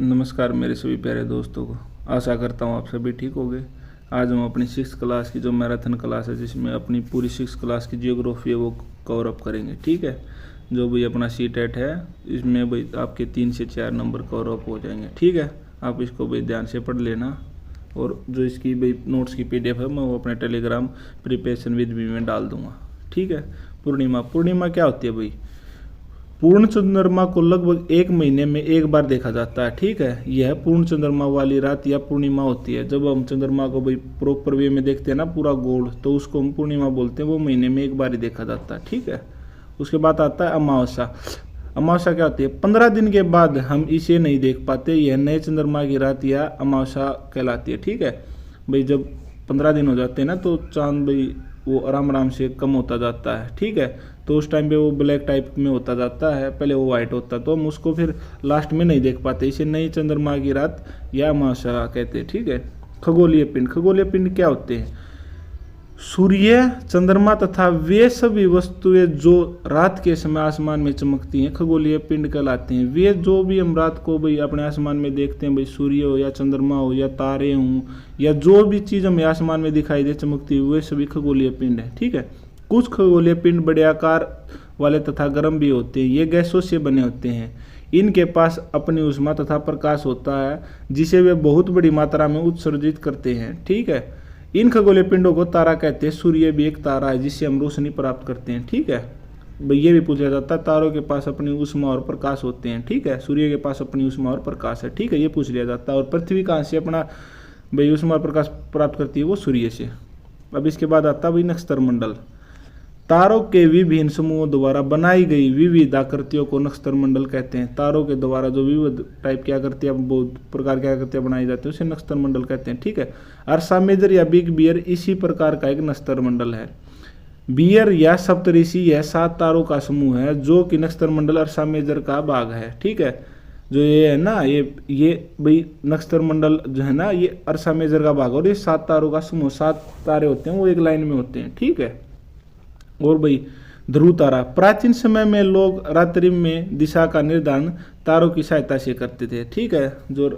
नमस्कार मेरे सभी प्यारे दोस्तों को। आशा करता हूँ आप सभी ठीक होंगे। आज हम अपनी 6th क्लास की जो मैराथन क्लास है, जिसमें अपनी पूरी 6th क्लास की जियोग्राफी है वो कवर अप करेंगे। ठीक है, जो भी अपना सी-टेट है इसमें भाई आपके 3 से 4 नंबर कवर अप हो जाएंगे। ठीक है, आप इसको भाई ध्यान से पढ़ लेना। और जो इसकी भाई नोट्स की PDF है मैं वो अपने टेलीग्राम प्रिपरेशन विद मी में डाल दूंगा। ठीक है। पूर्णिमा क्या होती है भाई? पूर्ण चंद्रमा को लगभग 1 महीने में एक बार देखा जाता है। ठीक है, यह पूर्ण चंद्रमा वाली रात या पूर्णिमा होती है। जब हम चंद्रमा को भाई प्रॉपर वे में देखते हैं ना, पूरा गोल, तो उसको हम पूर्णिमा बोलते हैं। वो महीने में एक बार ही देखा जाता है। ठीक है, उसके बाद आता है अमावस्या। अमावस्या क्या होती है? 15 दिन के बाद हम इसे नहीं देख पाते। यह नए चंद्रमा की रात या अमावस्या कहलाती है। ठीक है भाई, जब 15 दिन हो जाते हैं ना तो चांद भाई वो आराम आराम से कम होता जाता है। ठीक है, तो उस टाइम पे वो ब्लैक टाइप में होता जाता है, पहले वो वाइट होता, तो हम उसको फिर लास्ट में नहीं देख पाते। इसे नई चंद्रमा की रात या अमावस्या कहते हैं। ठीक है। खगोलीय पिंड क्या होते हैं? सूर्य, चंद्रमा तथा वे सभी वस्तुएं जो रात के समय आसमान में चमकती हैं खगोलीय पिंड कहलाते हैं। वे जो भी हम रात को भाई अपने आसमान में देखते हैं, भाई सूर्य हो या चंद्रमा हो या तारे हों या जो भी चीज़ हमें आसमान में दिखाई दे चमकती हुई, वे सभी खगोलीय पिंड है। ठीक है। कुछ खगोलीय पिंड बड़े आकार वाले तथा गर्म भी होते हैं। ये गैसों से बने होते हैं। इनके पास अपनी ऊष्मा तथा प्रकाश होता है जिसे वे बहुत बड़ी मात्रा में उत्सर्जित करते हैं। ठीक है। इन खगोलीय पिंडों को तारा कहते हैं। सूर्य भी एक तारा है जिससे हम रोशनी प्राप्त करते हैं। ठीक है भाई, ये भी पूछा जाता है, तारों के पास अपनी ऊष्मा और प्रकाश होते हैं। ठीक है, सूर्य के पास अपनी ऊष्मा और प्रकाश है। ठीक है, ये पूछ लिया जाता है। और पृथ्वी कहाँ से अपना भाई ऊष्मा और प्रकाश प्राप्त करती है? वो सूर्य से। अब इसके बाद आता है भाई नक्षत्र मंडल। तारों के विभिन्न समूहों द्वारा बनाई गई विविध आकृतियों को नक्षत्र मंडल कहते हैं। तारों के द्वारा जो विविध टाइप की आकृतियां, बहुत प्रकार की आकृतियां बनाई जाती है, उसे नक्षत्र मंडल कहते हैं। ठीक है। अर्सा मेजर या बिग बियर इसी प्रकार का एक नक्षत्र मंडल है। बियर या सप्तऋषि यह 7 तारों का समूह है जो कि नक्षत्र मंडल अर्सा मेजर का भाग है। ठीक है, जो ये है ना, ये भाई नक्षत्र मंडल जो है ना, ये अर्सा मेजर का भाग और ये 7 तारों का समूह, 7 तारे होते हैं, वो एक लाइन में होते हैं। ठीक है। और भाई ध्रुव तारा। प्राचीन समय में लोग रात्रि में दिशा का निर्धारण तारों की सहायता से करते थे। ठीक है, जो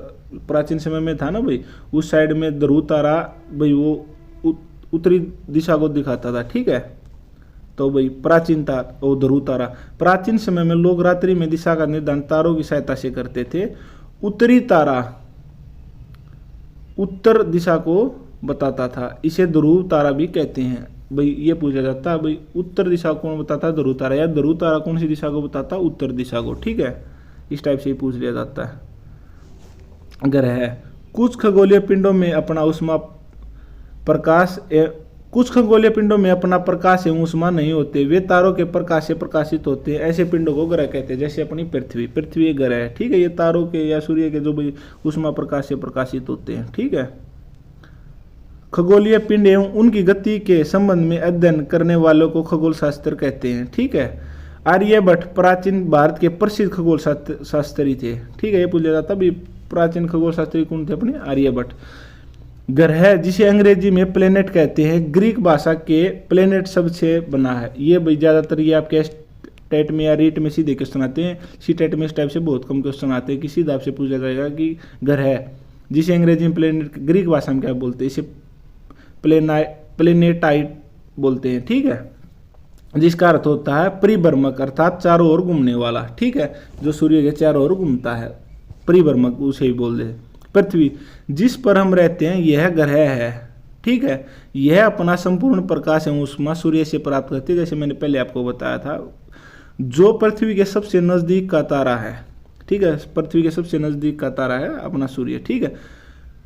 प्राचीन समय में था ना भाई, उस साइड में ध्रुव तारा भाई वो उत्तरी दिशा को दिखाता था। ठीक है, तो भाई ध्रुव तारा। प्राचीन समय में लोग रात्रि में दिशा का निर्धारण तारों की सहायता से करते थे। उत्तरी तारा उत्तर दिशा को बताता था, इसे ध्रुव तारा भी कहते हैं। भाई ये पूछा जाता है, भाई उत्तर दिशा कौन बताता है? ध्रुव तारा। या ध्रुव तारा कौन सी दिशा को बताता है? उत्तर दिशा को। ठीक है, इस टाइप से ही पूछ लिया जाता है। ग्रह। कुछ खगोलीय पिंडों में अपना ऊष्मा प्रकाश कुछ खगोलीय पिंडों में अपना प्रकाश एवं ऊष्मा नहीं होते, वे तारों के प्रकाश से प्रकाशित होते हैं। ऐसे पिंडों को ग्रह कहते हैं। जैसे अपनी पृथ्वी एक ग्रह है। ठीक है, ये तारों के या सूर्य के जो भाई ऊष्मा प्रकाश से प्रकाशित होते हैं। ठीक है। खगोलीय पिंड एवं उनकी गति के संबंध में अध्ययन करने वालों को खगोल शास्त्र कहते हैं। ठीक है। आर्यभट्ट प्राचीन भारत के प्रसिद्ध खगोल शास्त्री थे। ठीक है, ये पूछा जाता भी प्राचीन खगोल शास्त्री कौन थे? अपने आर्यभट्ट। ग्रह, जिसे अंग्रेजी में प्लेनेट कहते हैं, ग्रीक भाषा के प्लेनेट शब्द से बना है। ये भाई ज्यादातर ये आपके टेट में या रीट में सीधे क्वेश्चन आते हैं। सी टेट में इस टाइप से बहुत कम क्वेश्चन आते हैं कि सीधा आपसे पूछा जाएगा कि ग्रह, जिसे अंग्रेजी में प्लेनेट, ग्रीक भाषा में क्या बोलते हैं? इसे प्लेनेटाइट बोलते हैं। ठीक है, जिसका अर्थ होता है परिभ्रमक, अर्थात चारों ओर घूमने वाला। ठीक है, जो सूर्य के चारों ओर घूमता है, परिभ्रमक उसे ही बोलते हैं। पृथ्वी, जिस पर हम रहते हैं, यह ग्रह है। ठीक है, यह अपना संपूर्ण प्रकाश एवं ऊष्मा सूर्य से प्राप्त करती है, जैसे मैंने पहले आपको बताया था। जो पृथ्वी के सबसे नजदीक का तारा है। ठीक है, पृथ्वी के सबसे नजदीक का तारा है अपना सूर्य। ठीक है,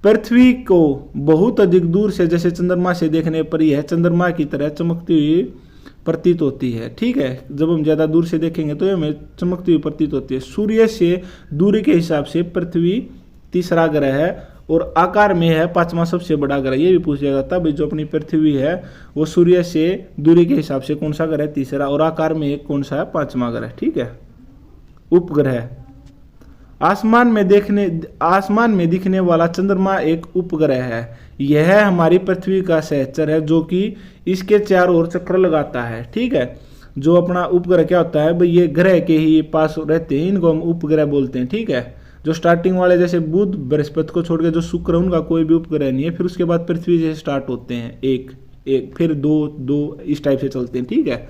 पृथ्वी को बहुत अधिक दूर से, जैसे चंद्रमा से देखने पर यह चंद्रमा की तरह चमकती हुई प्रतीत होती है। ठीक है, जब हम ज्यादा दूर से देखेंगे तो हमें चमकती हुई प्रतीत होती है। सूर्य से दूरी के हिसाब से पृथ्वी तीसरा ग्रह है और आकार में है 5वां सबसे बड़ा ग्रह। ये भी पूछा जाता है भाई, जो अपनी पृथ्वी है वो सूर्य से दूरी के हिसाब से कौन सा ग्रह? तीसरा। और आकार में कौन सा है? 5वां ग्रह। ठीक है। उपग्रह। आसमान में दिखने वाला चंद्रमा एक उपग्रह है। यह हमारी पृथ्वी का सहचर है जो कि इसके चारों ओर चक्कर लगाता है। ठीक है, जो अपना उपग्रह क्या होता है भाई, ये ग्रह के ही पास रहते हैं, इनको हम उपग्रह बोलते हैं। ठीक है, जो स्टार्टिंग वाले जैसे बुध बृहस्पति को छोड़ के जो शुक्र है उनका कोई भी उपग्रह नहीं है। फिर उसके बाद पृथ्वी जैसे स्टार्ट होते हैं, एक एक फिर दो दो, इस टाइप से चलते हैं, ठीक है।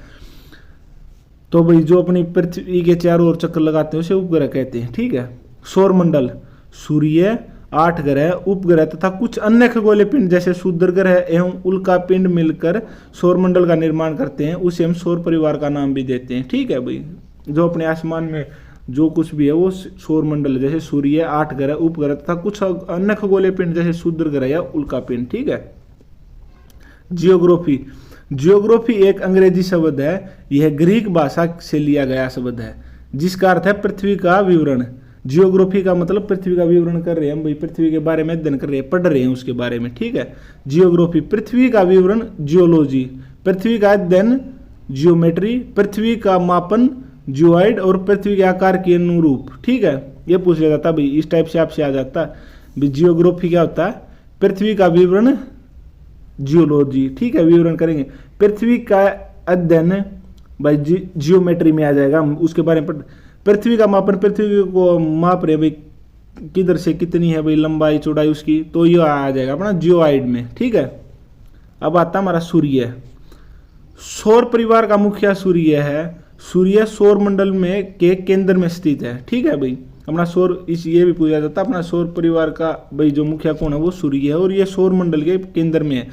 तो भाई जो अपनी पृथ्वी के चारों ओर चक्कर लगाते हैं उसे उपग्रह कहते हैं, ठीक है। सौर मंडल, सूर्य, 8 ग्रह, उपग्रह तथा कुछ अन्य खगोलीय पिंड जैसे क्षुद्र ग्रह एवं उल्का पिंड मिलकर सौर मंडल का निर्माण करते हैं, उसे हम सौर परिवार का नाम भी देते हैं, ठीक है भाई। जो अपने आसमान में जो कुछ भी है वो सौर मंडल, जैसे सूर्य, 8 ग्रह, उपग्रह तथा कुछ अन्य खगोलीय पिंड जैसे क्षुद्र ग्रह या उल्का पिंड, ठीक है। जियोग्राफी, जियोग्राफी एक अंग्रेजी शब्द है, यह ग्रीक भाषा से लिया गया शब्द है जिसका अर्थ है पृथ्वी का विवरण। जियोग्राफी का मतलब पृथ्वी का विवरण कर रहे हैं हम भाई, पृथ्वी के बारे में अध्ययन कर रहे हैं, पढ़ रहे हैं उसके बारे में, ठीक है। जियोग्राफी, पृथ्वी का विवरण जियोलॉजी, पृथ्वी का अध्ययन जियोमेट्री, पृथ्वी का मापन जियोइड और पृथ्वी के आकार के अनुरूप, ठीक है। ये पूछ लिया जाता भाई, इस टाइप से आपसे आ जाता भाई। जियोग्राफी क्या होता है? पृथ्वी का विवरण जियोलॉजी, ठीक है, विवरण करेंगे। पृथ्वी का अध्ययन भाई जियोमेट्री में आ जाएगा, हम उसके बारे में पृथ्वी का मापन, पृथ्वी को माप रहे भाई किधर से कितनी है भाई लंबाई चौड़ाई उसकी, तो ये आ जाएगा अपना जियोइड में, ठीक है। अब आता हमारा सूर्य। सौर परिवार का मुखिया सूर्य है। सूर्य सौर मंडल में के केंद्र में स्थित है, ठीक है भाई। अपना सौर इस ये भी पूछा जाता है अपना सौर परिवार का भाई जो मुखिया कौन है, वो सूर्य है और ये सौर मंडल के केंद्र में है।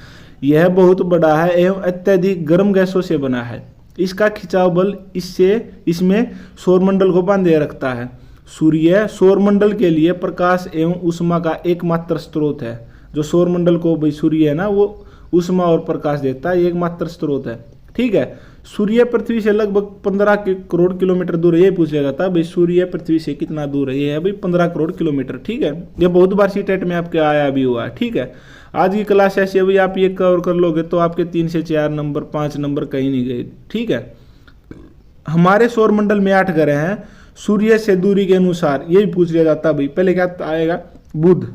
यह बहुत बड़ा है एवं अत्यधिक गर्म गैसों से बना है। इसका खिंचाव बल इसमें सौरमंडल को बांधे रखता है। सूर्य सौरमंडल के लिए प्रकाश एवं ऊष्मा का एकमात्र स्रोत है। जो सौरमंडल को भाई सूर्य है ना, वो ऊष्मा और प्रकाश देता है, एकमात्र स्रोत है, ठीक है। सूर्य पृथ्वी से लगभग 15 करोड़ किलोमीटर दूर है। ये पूछ लिया जाता है भाई सूर्य पृथ्वी से कितना दूर है, ये है भाई 15 करोड़ किलोमीटर, ठीक है। ये बहुत बार सीटेट में आपके आया भी हुआ है, ठीक है। आज की क्लास ऐसी है भाई, आप ये कवर कर लोगे तो आपके 3 से 4 नंबर 5 नंबर कहीं नहीं गए, ठीक है। हमारे सौरमंडल में 8 ग्रह हैं सूर्य से दूरी के अनुसार। ये भी पूछ लिया जाता है भाई। पहले क्या आएगा? बुध,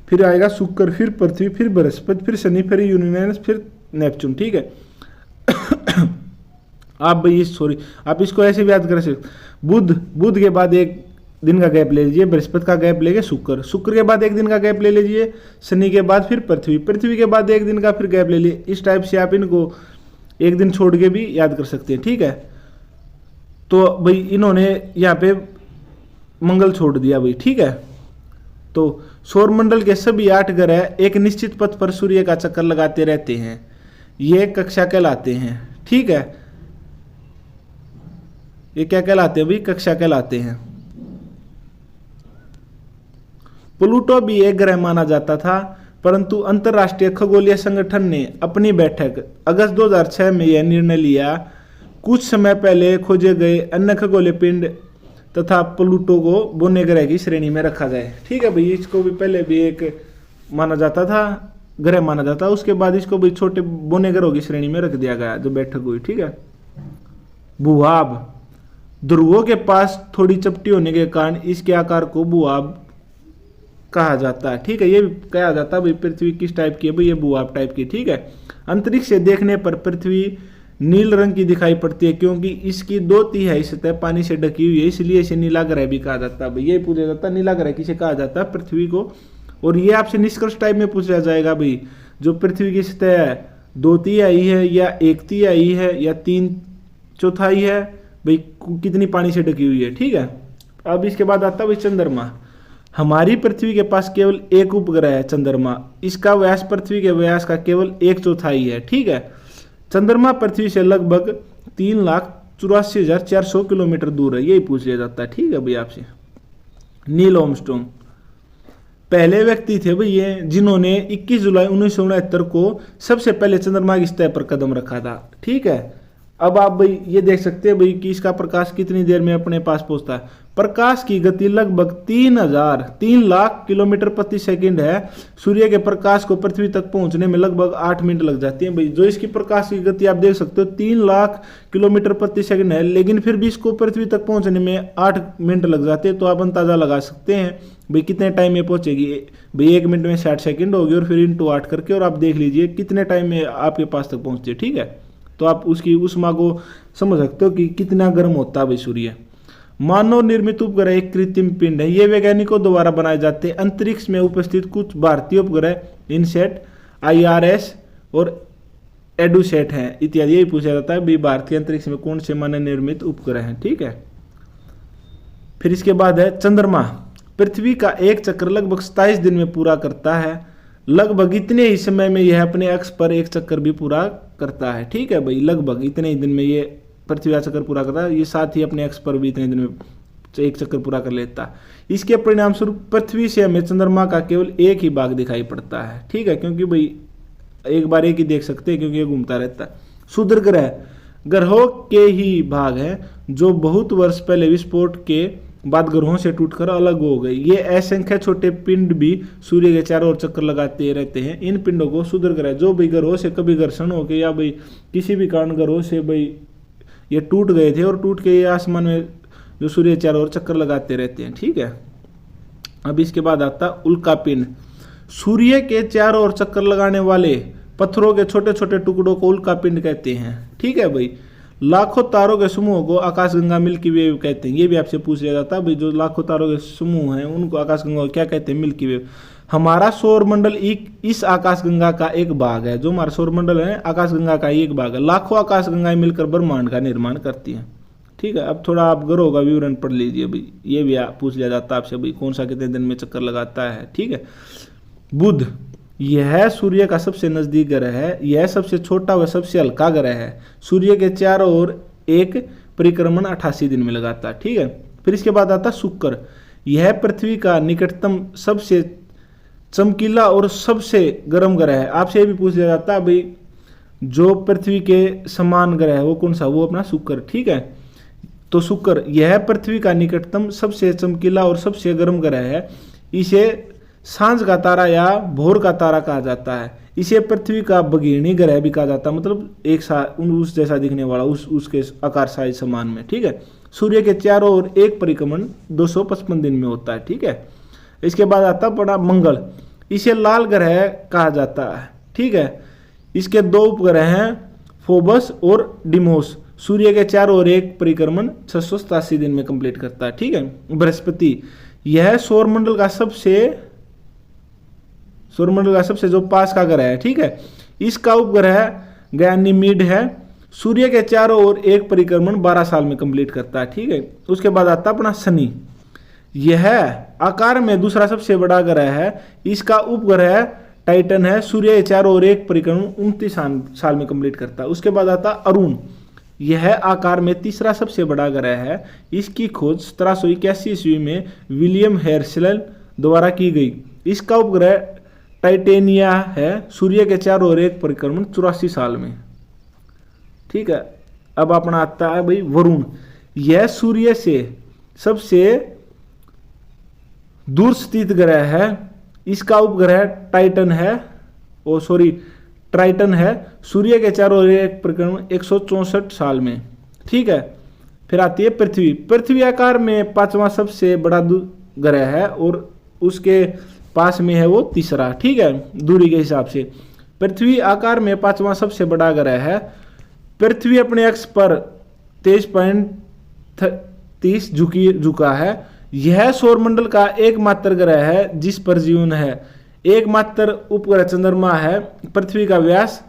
फिर आएगा शुक्र, फिर पृथ्वी, फिर बृहस्पति, फिर शनि, फिर यूरेनस, फिर नेपच्यून, ठीक है। आप भाई सॉरी आप इसको ऐसे भी याद कर सकते। बुध के बाद एक दिन का गैप ले लीजिए, बृहस्पति का गैप लेके शुक्र के बाद एक दिन का गैप ले लीजिए, शनि के बाद फिर पृथ्वी के बाद एक दिन का फिर गैप ले लीजिए। इस टाइप से आप इनको एक दिन छोड़ के भी याद कर सकते हैं, ठीक है। तो भाई इन्होंने यहाँ पे मंगल छोड़ दिया भाई, ठीक है। तो सौरमंडल के सभी 8 ग्रह एक निश्चित पथ पर सूर्य का चक्कर लगाते रहते हैं, ये कक्षा कहलाते हैं, ठीक है। ये क्या कहलाते हैं भाई? कक्षा कहलाते हैं। प्लूटो भी एक ग्रह माना जाता था, परंतु अंतर्राष्ट्रीय खगोलीय संगठन ने अपनी बैठक अगस्त 2006 में यह निर्णय लिया कुछ समय पहले खोजे गए अन्य खगोलीय पिंड तथा प्लूटो को बोने ग्रह की श्रेणी में रखा जाए, ठीक है भाई। इसको भी पहले भी एक माना जाता था, ग्रह माना जाता, उसके बाद इसको भी छोटे बोने ग्रहों की श्रेणी में रख दिया गया जो बैठक हुई, ठीक है। भूभाग, ध्रुवों के पास थोड़ी चपटी होने के कारण इसके आकार को भूभाग कहा जाता है, ठीक है। ये भी कहा जाता है भाई पृथ्वी किस टाइप की है भाई, ये भूभाग टाइप की, ठीक है। अंतरिक्ष से देखने पर पृथ्वी नील रंग की दिखाई पड़ती है क्योंकि इसकी 2/3 सतह पानी से ढकी हुई है, इसलिए इसे नीला ग्रह भी कहा जाता है भाई। ये पूछा जाता है नीला ग्रह किसे कहा जाता है? पृथ्वी को। और ये आपसे निष्कर्ष टाइप में पूछा जाएगा भाई, जो पृथ्वी की सतह है 2/3 है या 1/3 है या 3/4 है भाई, कितनी पानी से ढकी हुई है, ठीक है। अब इसके बाद आता है भाई चंद्रमा। हमारी पृथ्वी के पास केवल एक उपग्रह है चंद्रमा, इसका व्यास पृथ्वी के व्यास का केवल 1/4 है, ठीक है। चंद्रमा पृथ्वी से लगभग 3,84,400 किलोमीटर दूर है, यही पूछ लिया जाता है, ठीक है भाई आपसे। नील आर्मस्ट्रांग पहले व्यक्ति थे भाई ये जिन्होंने 21 जुलाई 1969 को सबसे पहले चंद्रमा की सतह पर कदम रखा था, ठीक है। अब आप भाई ये देख सकते हैं भाई कि इसका प्रकाश कितनी देर में अपने पास पहुंचता है। प्रकाश की गति लगभग 3 लाख किलोमीटर प्रति सेकंड है। सूर्य के प्रकाश को पृथ्वी तक पहुंचने में लगभग 8 मिनट लग जाती है भाई। जो इसकी प्रकाश की गति आप देख सकते हो 3 लाख किलोमीटर प्रति सेकंड है, लेकिन फिर भी इसको पृथ्वी तक पहुंचने में 8 मिनट लग जाते हैं। तो आप अंदाजा लगा सकते हैं भाई कितने टाइम में पहुंचेगी भाई। 1 मिनट में 60 सेकंड होगी और फिर इंटू 8 करके, और आप देख लीजिए कितने टाइम में आपके पास तक पहुंचती है, ठीक है। तो आप उसकी ऊष्मा को समझ सकते हो कि कितना गर्म होता है भाई सूर्य। मानव निर्मित उपग्रह एक कृत्रिम पिंड है। ये वैज्ञानिकों द्वारा बनाए जाते हैं। अंतरिक्ष में उपस्थित कुछ भारतीय उपग्रह इनसेट, IRS और एडुसेट हैं इत्यादि। यही पूछा जाता है भी भारतीय अंतरिक्ष में कौन से मानव निर्मित उपग्रह हैं। ठीक है, फिर इसके बाद है चंद्रमा। पृथ्वी का एक चक्कर लगभग 27 दिन में पूरा करता है। लगभग इतने ही समय में यह अपने अक्ष पर एक चक्कर भी पूरा करता है। ठीक है भाई, लगभग इतने ही दिन में ये पृथ्वी का चक्कर पूरा करता है। ये साथ ही अपने अक्ष पर भी इतने दिन में एक चक्कर पूरा कर लेता है। इसके परिणाम स्वरूप पृथ्वी से हमें चंद्रमा का केवल एक ही भाग दिखाई पड़ता है। ठीक है, क्योंकि भाई एक बार एक ही देख सकते हैं क्योंकि ये घूमता रहता है। क्षुद्र ग्रह ग्रहों के ही भाग हैं जो बहुत वर्ष पहले विस्फोट के बाद ग्रहों से टूटकर अलग हो गए। ये असंख्य छोटे पिंड भी सूर्य के चारों ओर चक्कर लगाते रहते हैं। इन पिंडों को क्षुद्र ग्रह, जो भाई ग्रहों से कभी घर्षण हो गए या भाई किसी भी कारण ग्रहों से भाई ये टूट गए थे और टूट के ये आसमान में जो सूर्य के चारों ओर चक्कर लगाते रहते हैं। ठीक है, अब इसके बाद आता उल्का पिंड। सूर्य के चारों ओर चक्कर लगाने वाले पत्थरों के छोटे छोटे टुकड़ों को उल्का पिंड कहते हैं। ठीक है भाई, लाखों तारों के समूह को आकाशगंगा मिल्की वे कहते हैं। ये भी आपसे पूछ लिया जाता है भाई, जो लाखों तारों के समूह हैं उनको आकाशगंगा क्या कहते हैं? मिल्की वे। हमारा सौर मंडल इस आकाशगंगा का एक भाग है। जो हमारा सौर मंडल है आकाशगंगा का ही एक भाग है। लाखों आकाशगंगाएं मिलकर ब्रह्मांड का निर्माण करती हैं। ठीक है, अब थोड़ा आप ग्रहों का विवरण पढ़ लीजिए भाई। ये भी पूछ लिया जाता है आपसे भाई, कौन सा कितने दिन में चक्कर लगाता है। ठीक है, बुध, यह सूर्य का सबसे नजदीक ग्रह है। यह सबसे छोटा व सबसे हल्का ग्रह है। सूर्य के चारों ओर एक परिक्रमण 88 दिन में लगाता है। ठीक है, फिर इसके बाद आता शुक्र। यह पृथ्वी का निकटतम सबसे चमकीला और सबसे गर्म ग्रह है। आपसे ये भी पूछ लिया जाता है भाई, जो पृथ्वी के समान ग्रह है वो कौन सा? वो अपना शुक्र। ठीक है, तो शुक्र यह पृथ्वी का निकटतम सबसे चमकीला और सबसे गर्म ग्रह है। इसे सांझ का तारा या भोर का तारा कहा जाता है। इसे पृथ्वी का भगीरणी ग्रह भी कहा जाता है, मतलब एक उस जैसा दिखने वाला, उसके आकार साइज समान में। ठीक है, सूर्य के चारों ओर एक परिक्रमण 255 दिन में होता है। ठीक है, इसके बाद आता पड़ा मंगल। इसे लाल ग्रह कहा जाता है। ठीक है, इसके दो उपग्रह हैं, फोबस और डिमोस। सूर्य के चारों ओर एक परिक्रमण 687 दिन में कंप्लीट करता है। ठीक है, बृहस्पति, यह सौरमंडल का सबसे जो पास का ग्रह है। ठीक है, इसका उपग्रह गैनीमीड है। सूर्य के चारों ओर एक परिक्रमण 12 साल में कंप्लीट करता है। ठीक है, उसके बाद आता अपना शनि। यह आकार में दूसरा सबसे बड़ा ग्रह है। इसका उपग्रह टाइटन है। सूर्य के चारों ओर एक परिक्रमण 29 साल में कंप्लीट करता है। उसके बाद आता अरुण। यह आकार में तीसरा सबसे बड़ा ग्रह है। इसकी खोज 1781 ईस्वी में विलियम हेर्शेल द्वारा की गई। इसका उपग्रह टाइटेनिया है। सूर्य के चारों ओर एक परिक्रमण 84 साल में। ठीक है, अब अपना आता है भाई वरुण। यह सूर्य से सबसे दूर स्थित ग्रह है। इसका उपग्रह ट्राइटन है। सूर्य के चारों ओर एक परिक्रमण 164 साल में। ठीक है, फिर आती है पृथ्वी। पृथ्वी आकार में पांचवा सबसे बड़ा ग्रह है और उसके पास में है वो तीसरा। ठीक है, दूरी के हिसाब से पृथ्वी आकार में पांचवा सबसे बड़ा ग्रह है। पृथ्वी अपने अक्ष पर 23.30 झुका है। यह सौरमंडल का एकमात्र ग्रह है जिस पर जीवन है। एकमात्र उपग्रह चंद्रमा है। पृथ्वी का व्यास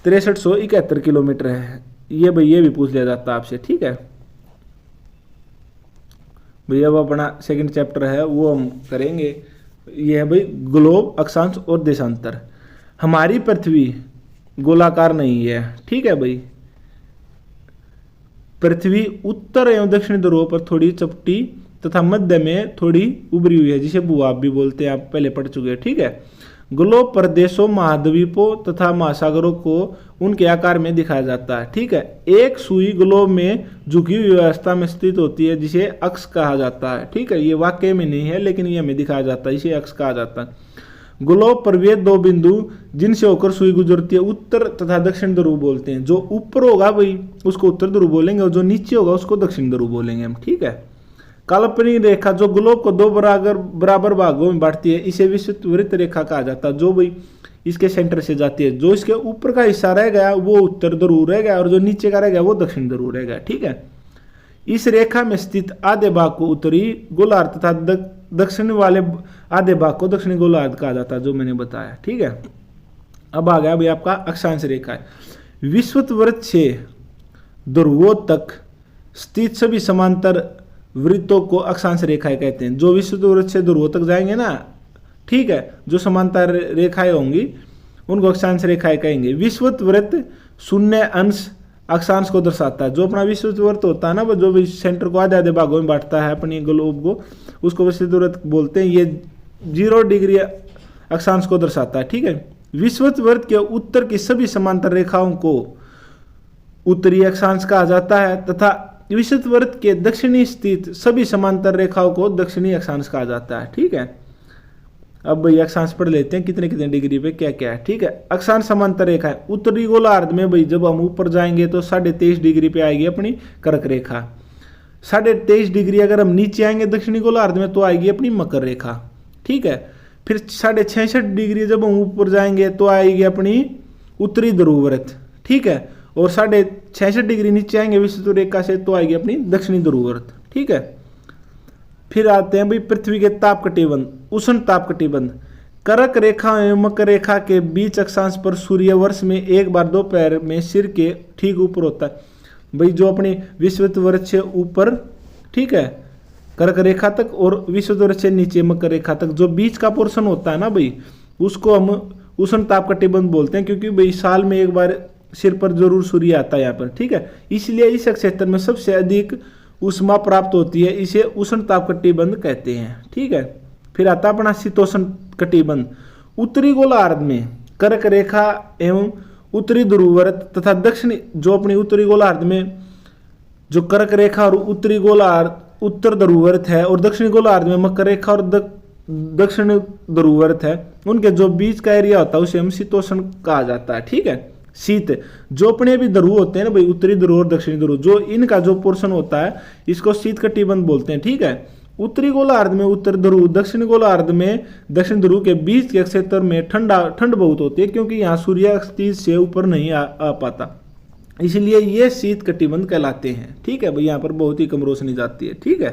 6371 किलोमीटर है। ये भी पूछ लिया जाता है आपसे। ठीक है भैया, वो अपना सेकंड चैप्टर है वो हम करेंगे। ये है भाई ग्लोब, अक्षांश और देशांतर। हमारी पृथ्वी गोलाकार नहीं है। ठीक है भाई, पृथ्वी उत्तर एवं दक्षिण ध्रुवों पर थोड़ी चपटी तथा मध्य में थोड़ी उभरी हुई है, जिसे भूभाग भी बोलते हैं। आप पहले पढ़ चुके हैं। ठीक है, ग्लोब पर देशों, महाद्वीपों तथा महासागरों को उनके आकार में दिखाया जाता है। ठीक है, एक सुई ग्लोब में झुकी हुई अवस्था में स्थित होती है जिसे अक्ष कहा जाता है। ठीक है, ये वाक्य में नहीं है लेकिन ये हमें दिखाया जाता है, इसे अक्ष कहा जाता है। ग्लोब पर वे दो बिंदु जिनसे होकर सुई गुजरती है उत्तर तथा दक्षिण ध्रुव बोलते हैं। जो ऊपर होगा भाई उसको उत्तर ध्रुव बोलेंगे और जो नीचे होगा उसको दक्षिण ध्रुव बोलेंगे हम। ठीक है, काल्पनिक रेखा जो ग्लोब को दो बराबर भागों में बांटती है इसे विषुववृत्त रेखा कहा जाता है। जो भाई इसके सेंटर से जाती है, जो इसके ऊपर का हिस्सा रह गया वो उत्तर ध्रुव रह गया और जो नीचे का रह गया वो दक्षिण ध्रुव रह गया। ठीक है, इस रेखा में स्थित आधे भाग को उत्तरी गोलार्ध तथा दक्षिण वाले आधे भाग को दक्षिणी गोलार्ध कहा जाता है, जो मैंने बताया। ठीक है, अब आ गया भाई आपका अक्षांश रेखा है। विषुववृत्त से ध्रुवों तक स्थित सभी समांतर वृत्तों को अक्षांश रेखाएं कहते हैं। जो विषुववृत्त से ध्रुवों तक जाएंगे ना, ठीक है, जो समांतर रेखाएं होंगी उनको अक्षांश रेखाएं कहेंगे। विषुववृत्त शून्य अंश अक्षांश को दर्शाता है। जो अपना विषुववृत्त होता है ना, वो जो भी सेंटर को आधे आधे भागों में बांटता है अपनी ग्लोब को, उसको विषुववृत्त बोलते हैं। ये 0 डिग्री अक्षांश को दर्शाता है। ठीक है, विषुववृत्त के उत्तर की सभी समांतर रेखाओं को उत्तरी अक्षांश कहा जाता है तथा विषुववृत्त के दक्षिणी स्थित सभी समांतर रेखाओं को दक्षिणी अक्षांश कहा जाता है। ठीक है, अब भाई अक्षांश पढ़ लेते हैं कितने कितने डिग्री पे क्या क्या है। ठीक है, अक्षांश समांतर रेखा है। उत्तरी गोलार्ध में भाई जब हम ऊपर जाएंगे तो 23.5 डिग्री पे आएगी अपनी कर्क रेखा। 23.5 डिग्री अगर हम नीचे आएंगे दक्षिणी गोलार्ध में तो आएगी अपनी मकर रेखा। ठीक है, फिर 66.5 डिग्री जब हम ऊपर जाएंगे तो आएगी अपनी उत्तरी ध्रुववृत्त। ठीक है, और 66.5 डिग्री नीचे आएंगे विषुववृत्त रेखा से तो आएगी अपनी दक्षिणी ध्रुववृत्त। ठीक है, फिर आते हैं भाई पृथ्वी के ताप कटिबंध, उष्ण ताप कटिबंध। कर्क रेखा एवं मकर रेखा के बीच अक्षांश पर सूर्य वर्ष में एक बार दोपहर में सिर के ठीक ऊपर होता है। भाई जो अपनी विषुववृत्त से ऊपर, ठीक है, कर्क रेखा तक, और विषुववृत्त से नीचे मकर रेखा तक जो बीच का पोर्शन होता है ना भाई, उसको हम उष्ण ताप कटिबंध बोलते हैं, क्योंकि भाई साल में एक बार सिर पर जरूर सूर्य आता है यहाँ पर। ठीक है, इसलिए इस क्षेत्र में सबसे अधिक ऊष्मा प्राप्त होती है, इसे उष्ण ताप कटिबंध कहते हैं। ठीक है, फिर आता अपना शीतोष्ण कटिबंध। उत्तरी गोलार्ध में कर्क रेखा एवं उत्तरी ध्रुववृत्त तथा दक्षिणी, जो अपनी उत्तरी गोलार्ध में जो कर्क रेखा और उत्तरी गोलार्ध उत्तर ध्रुववृत्त है, और दक्षिणी गोलार्ध में मकर रेखा और दक्षिण ध्रुववृत्त है, उनके जो बीच का एरिया होता है उसे हम शीतोष्ण कहा जाता है। ठीक है, शीत, जो अपने भी ध्रुव होते हैं ना भाई, उत्तरी ध्रुव और दक्षिणी ध्रुव, जो इनका जो पोर्शन होता है इसको शीत कटिबंध बोलते हैं। ठीक है, उत्तरी गोलार्ध में उत्तर ध्रुव, दक्षिण गोलार्ध में दक्षिण ध्रुव के बीच के क्षेत्र में ठंड बहुत होती है, क्योंकि यहाँ सूर्य 30 से ऊपर नहीं आ पाता, इसलिए ये शीत कटिबंध कहलाते हैं। ठीक है भाई, यहाँ पर बहुत ही कम रोशनी जाती है। ठीक है,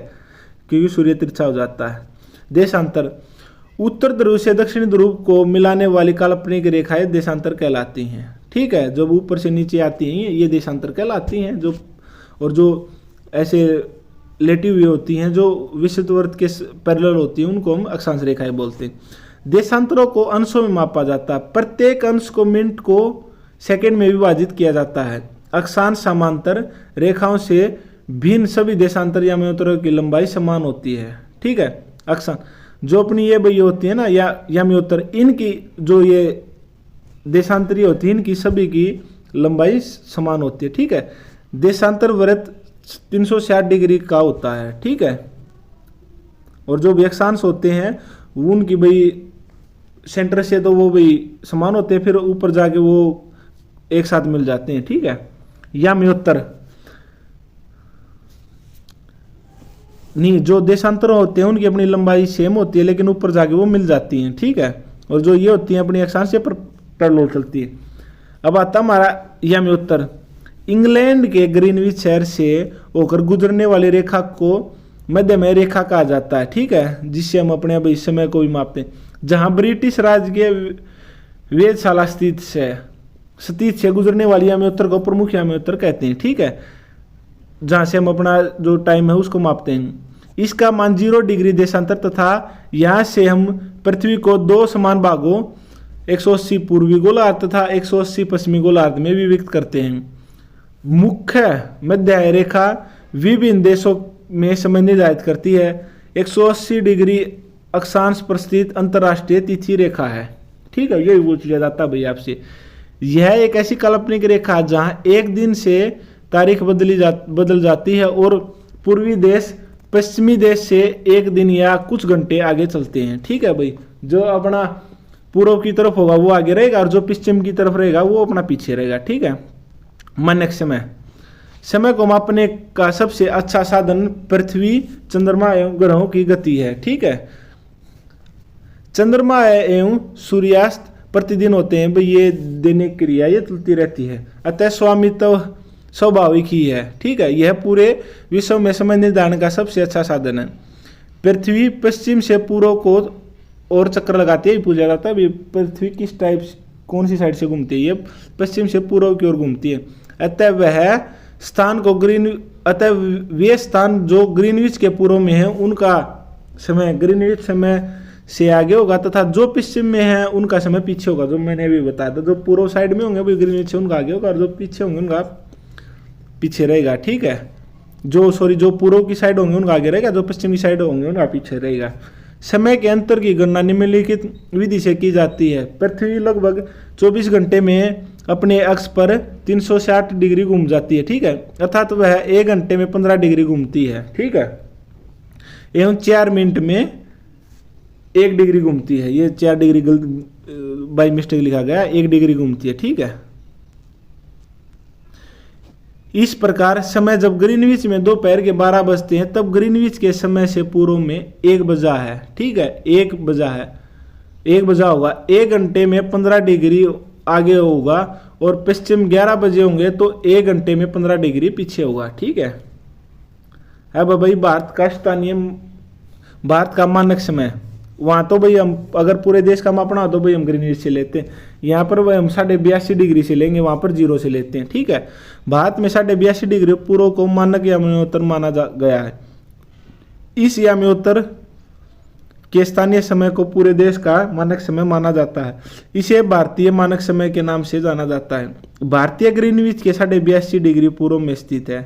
क्योंकि सूर्य तिरछा हो जाता है। देशांतर, उत्तर ध्रुव से दक्षिण ध्रुव को मिलाने वाली काल्पनिक रेखाएं देशांतर कहलाती हैं। ठीक है, जब ऊपर से नीचे आती हैं ये देशांतर कहलाती हैं। जो और जो ऐसे लेटी हुई होती हैं, जो विषुववृत्त के पैरेलल होती हैं, उनको हम अक्षांश रेखाएं बोलते हैं। देशांतरों को अंशों में मापा जाता है। प्रत्येक अंश को मिनट को सेकंड में विभाजित किया जाता है। अक्षांश समांतर रेखाओं से भिन्न सभी देशांतर याम्योत्तरों की लंबाई समान होती है। ठीक है, अक्षांश जो अपनी ये भाई होती है ना याम्योत्तर, इनकी जो ये देशांतरी होती है, इनकी सभी की लंबाई समान होती है। ठीक है, देशांतर वृत्त 360 डिग्री का होता है। ठीक है, और जो भी अक्षांश होते हैं उनकी भाई सेंटर से तो वो भाई समान होते हैं, फिर ऊपर जाके वो एक साथ मिल जाते हैं। ठीक है, याम्योत्तर नहीं, जो देशांतर होते हैं उनकी अपनी लंबाई सेम होती है, लेकिन ऊपर जाके वो मिल जाती हैं। ठीक है, और जो ये होती हैं अपनी अक्षांश से पैरेलल चलती है। अब आता हमारा याम्योत्तर। इंग्लैंड के ग्रीनविच शहर से होकर गुजरने वाली रेखा को मध्यम रेखा कहा जाता है। ठीक है, जिससे हम अपने अभी समय को भी मापते हैं। जहां ब्रिटिश राज के वेधशाला स्थित से गुजरने वाली याम्योत्तर को प्रमुख याम्योत्तर कहते हैं। ठीक है, जहां से हम अपना जो टाइम है उसको मापते हैं। इसका मान 0 डिग्री देशांतर तथा यहाँ से हम पृथ्वी को 2 समान भागों 180 पूर्वी गोलार्ध तथा 180 पश्चिमी गोलार्ध में विभक्त करते हैं। मुख्य मध्य रेखा विभिन्न देशों में समय निर्धारित करती है। 180 डिग्री अक्षांश पर स्थित अंतर्राष्ट्रीय तिथि रेखा है। ठीक है, यही पूछ लिया जाता है भाई आपसे। यह एक ऐसी काल्पनिक रेखा जहां एक दिन से तारीख बदल जाती है और पूर्वी देश पश्चिमी देश से एक दिन या कुछ घंटे आगे चलते हैं। ठीक है भाई, जो अपना पूर्व की तरफ होगा वो आगे रहेगा और जो पश्चिम की तरफ रहेगा वो अपना पीछे रहेगा। ठीक है, मानक समय को मापने का सबसे अच्छा साधन पृथ्वी, चंद्रमा एवं ग्रहों की गति है। ठीक है, चंद्रमा एवं सूर्यास्त प्रतिदिन होते हैं भाई, ये दैनिक क्रिया ये चलती रहती है। अतः स्वाभाविक ही है। ठीक है, यह पूरे विश्व में समय निर्धारण का सबसे अच्छा साधन है। पृथ्वी पश्चिम से पूर्व को और चक्कर लगाती है, पूछा जाता है पृथ्वी किस टाइप कौन सी साइड से घूमती है, ये पश्चिम से पूर्व की ओर घूमती है। अतः वे स्थान जो ग्रीनविच के पूर्व में है उनका समय ग्रीनविच समय से आगे होगा, तथा जो पश्चिम में है उनका समय पीछे होगा। जो मैंने अभी बताया था, जो पूर्व साइड में होंगे वो ग्रीनविच से उनका आगे होगा, और जो पीछे होंगे उनका पीछे रहेगा। ठीक है, जो पूर्व की साइड होंगे उनका आगे रहेगा, जो पश्चिम की साइड होंगे उनका पीछे रहेगा। समय के अंतर की गणना निम्नलिखित विधि से की जाती है। पृथ्वी लगभग 24 घंटे में अपने अक्ष पर 360 डिग्री घूम जाती है। ठीक है, अर्थात वह 1 घंटे में 15 डिग्री घूमती है। ठीक है, एवं 4 मिनट में 1 डिग्री घूमती है। ये 4 डिग्री बाई मिस्टेक लिखा गया, 1 डिग्री घूमती है। ठीक है, इस प्रकार समय जब ग्रीनविच में दोपहर के 12 बजते हैं तब ग्रीनविच के समय से पूर्व में 1 बजा है। ठीक है, 1 बजा होगा, 1 घंटे में 15 डिग्री आगे होगा, और पश्चिम 11 बजे होंगे तो 1 घंटे में 15 डिग्री पीछे होगा। ठीक है, अब भाई भारत का मानक समय, वहाँ तो भाई हम अगर पूरे देश का मापना हो तो भाई हम ग्रीनविच से लेते हैं, यहाँ पर भाई हम 82.5 डिग्री से लेंगे, वहाँ पर 0 से लेते हैं। ठीक है, भारत में 82.5 डिग्री पूर्व को मानक याम्योत्तर माना गया है। इस याम्योत्तर के स्थानीय समय को पूरे देश का मानक समय माना जाता है। इसे भारतीय मानक समय के नाम से जाना जाता है। भारतीय ग्रीनविच के 82.5 डिग्री पूर्व में स्थित है।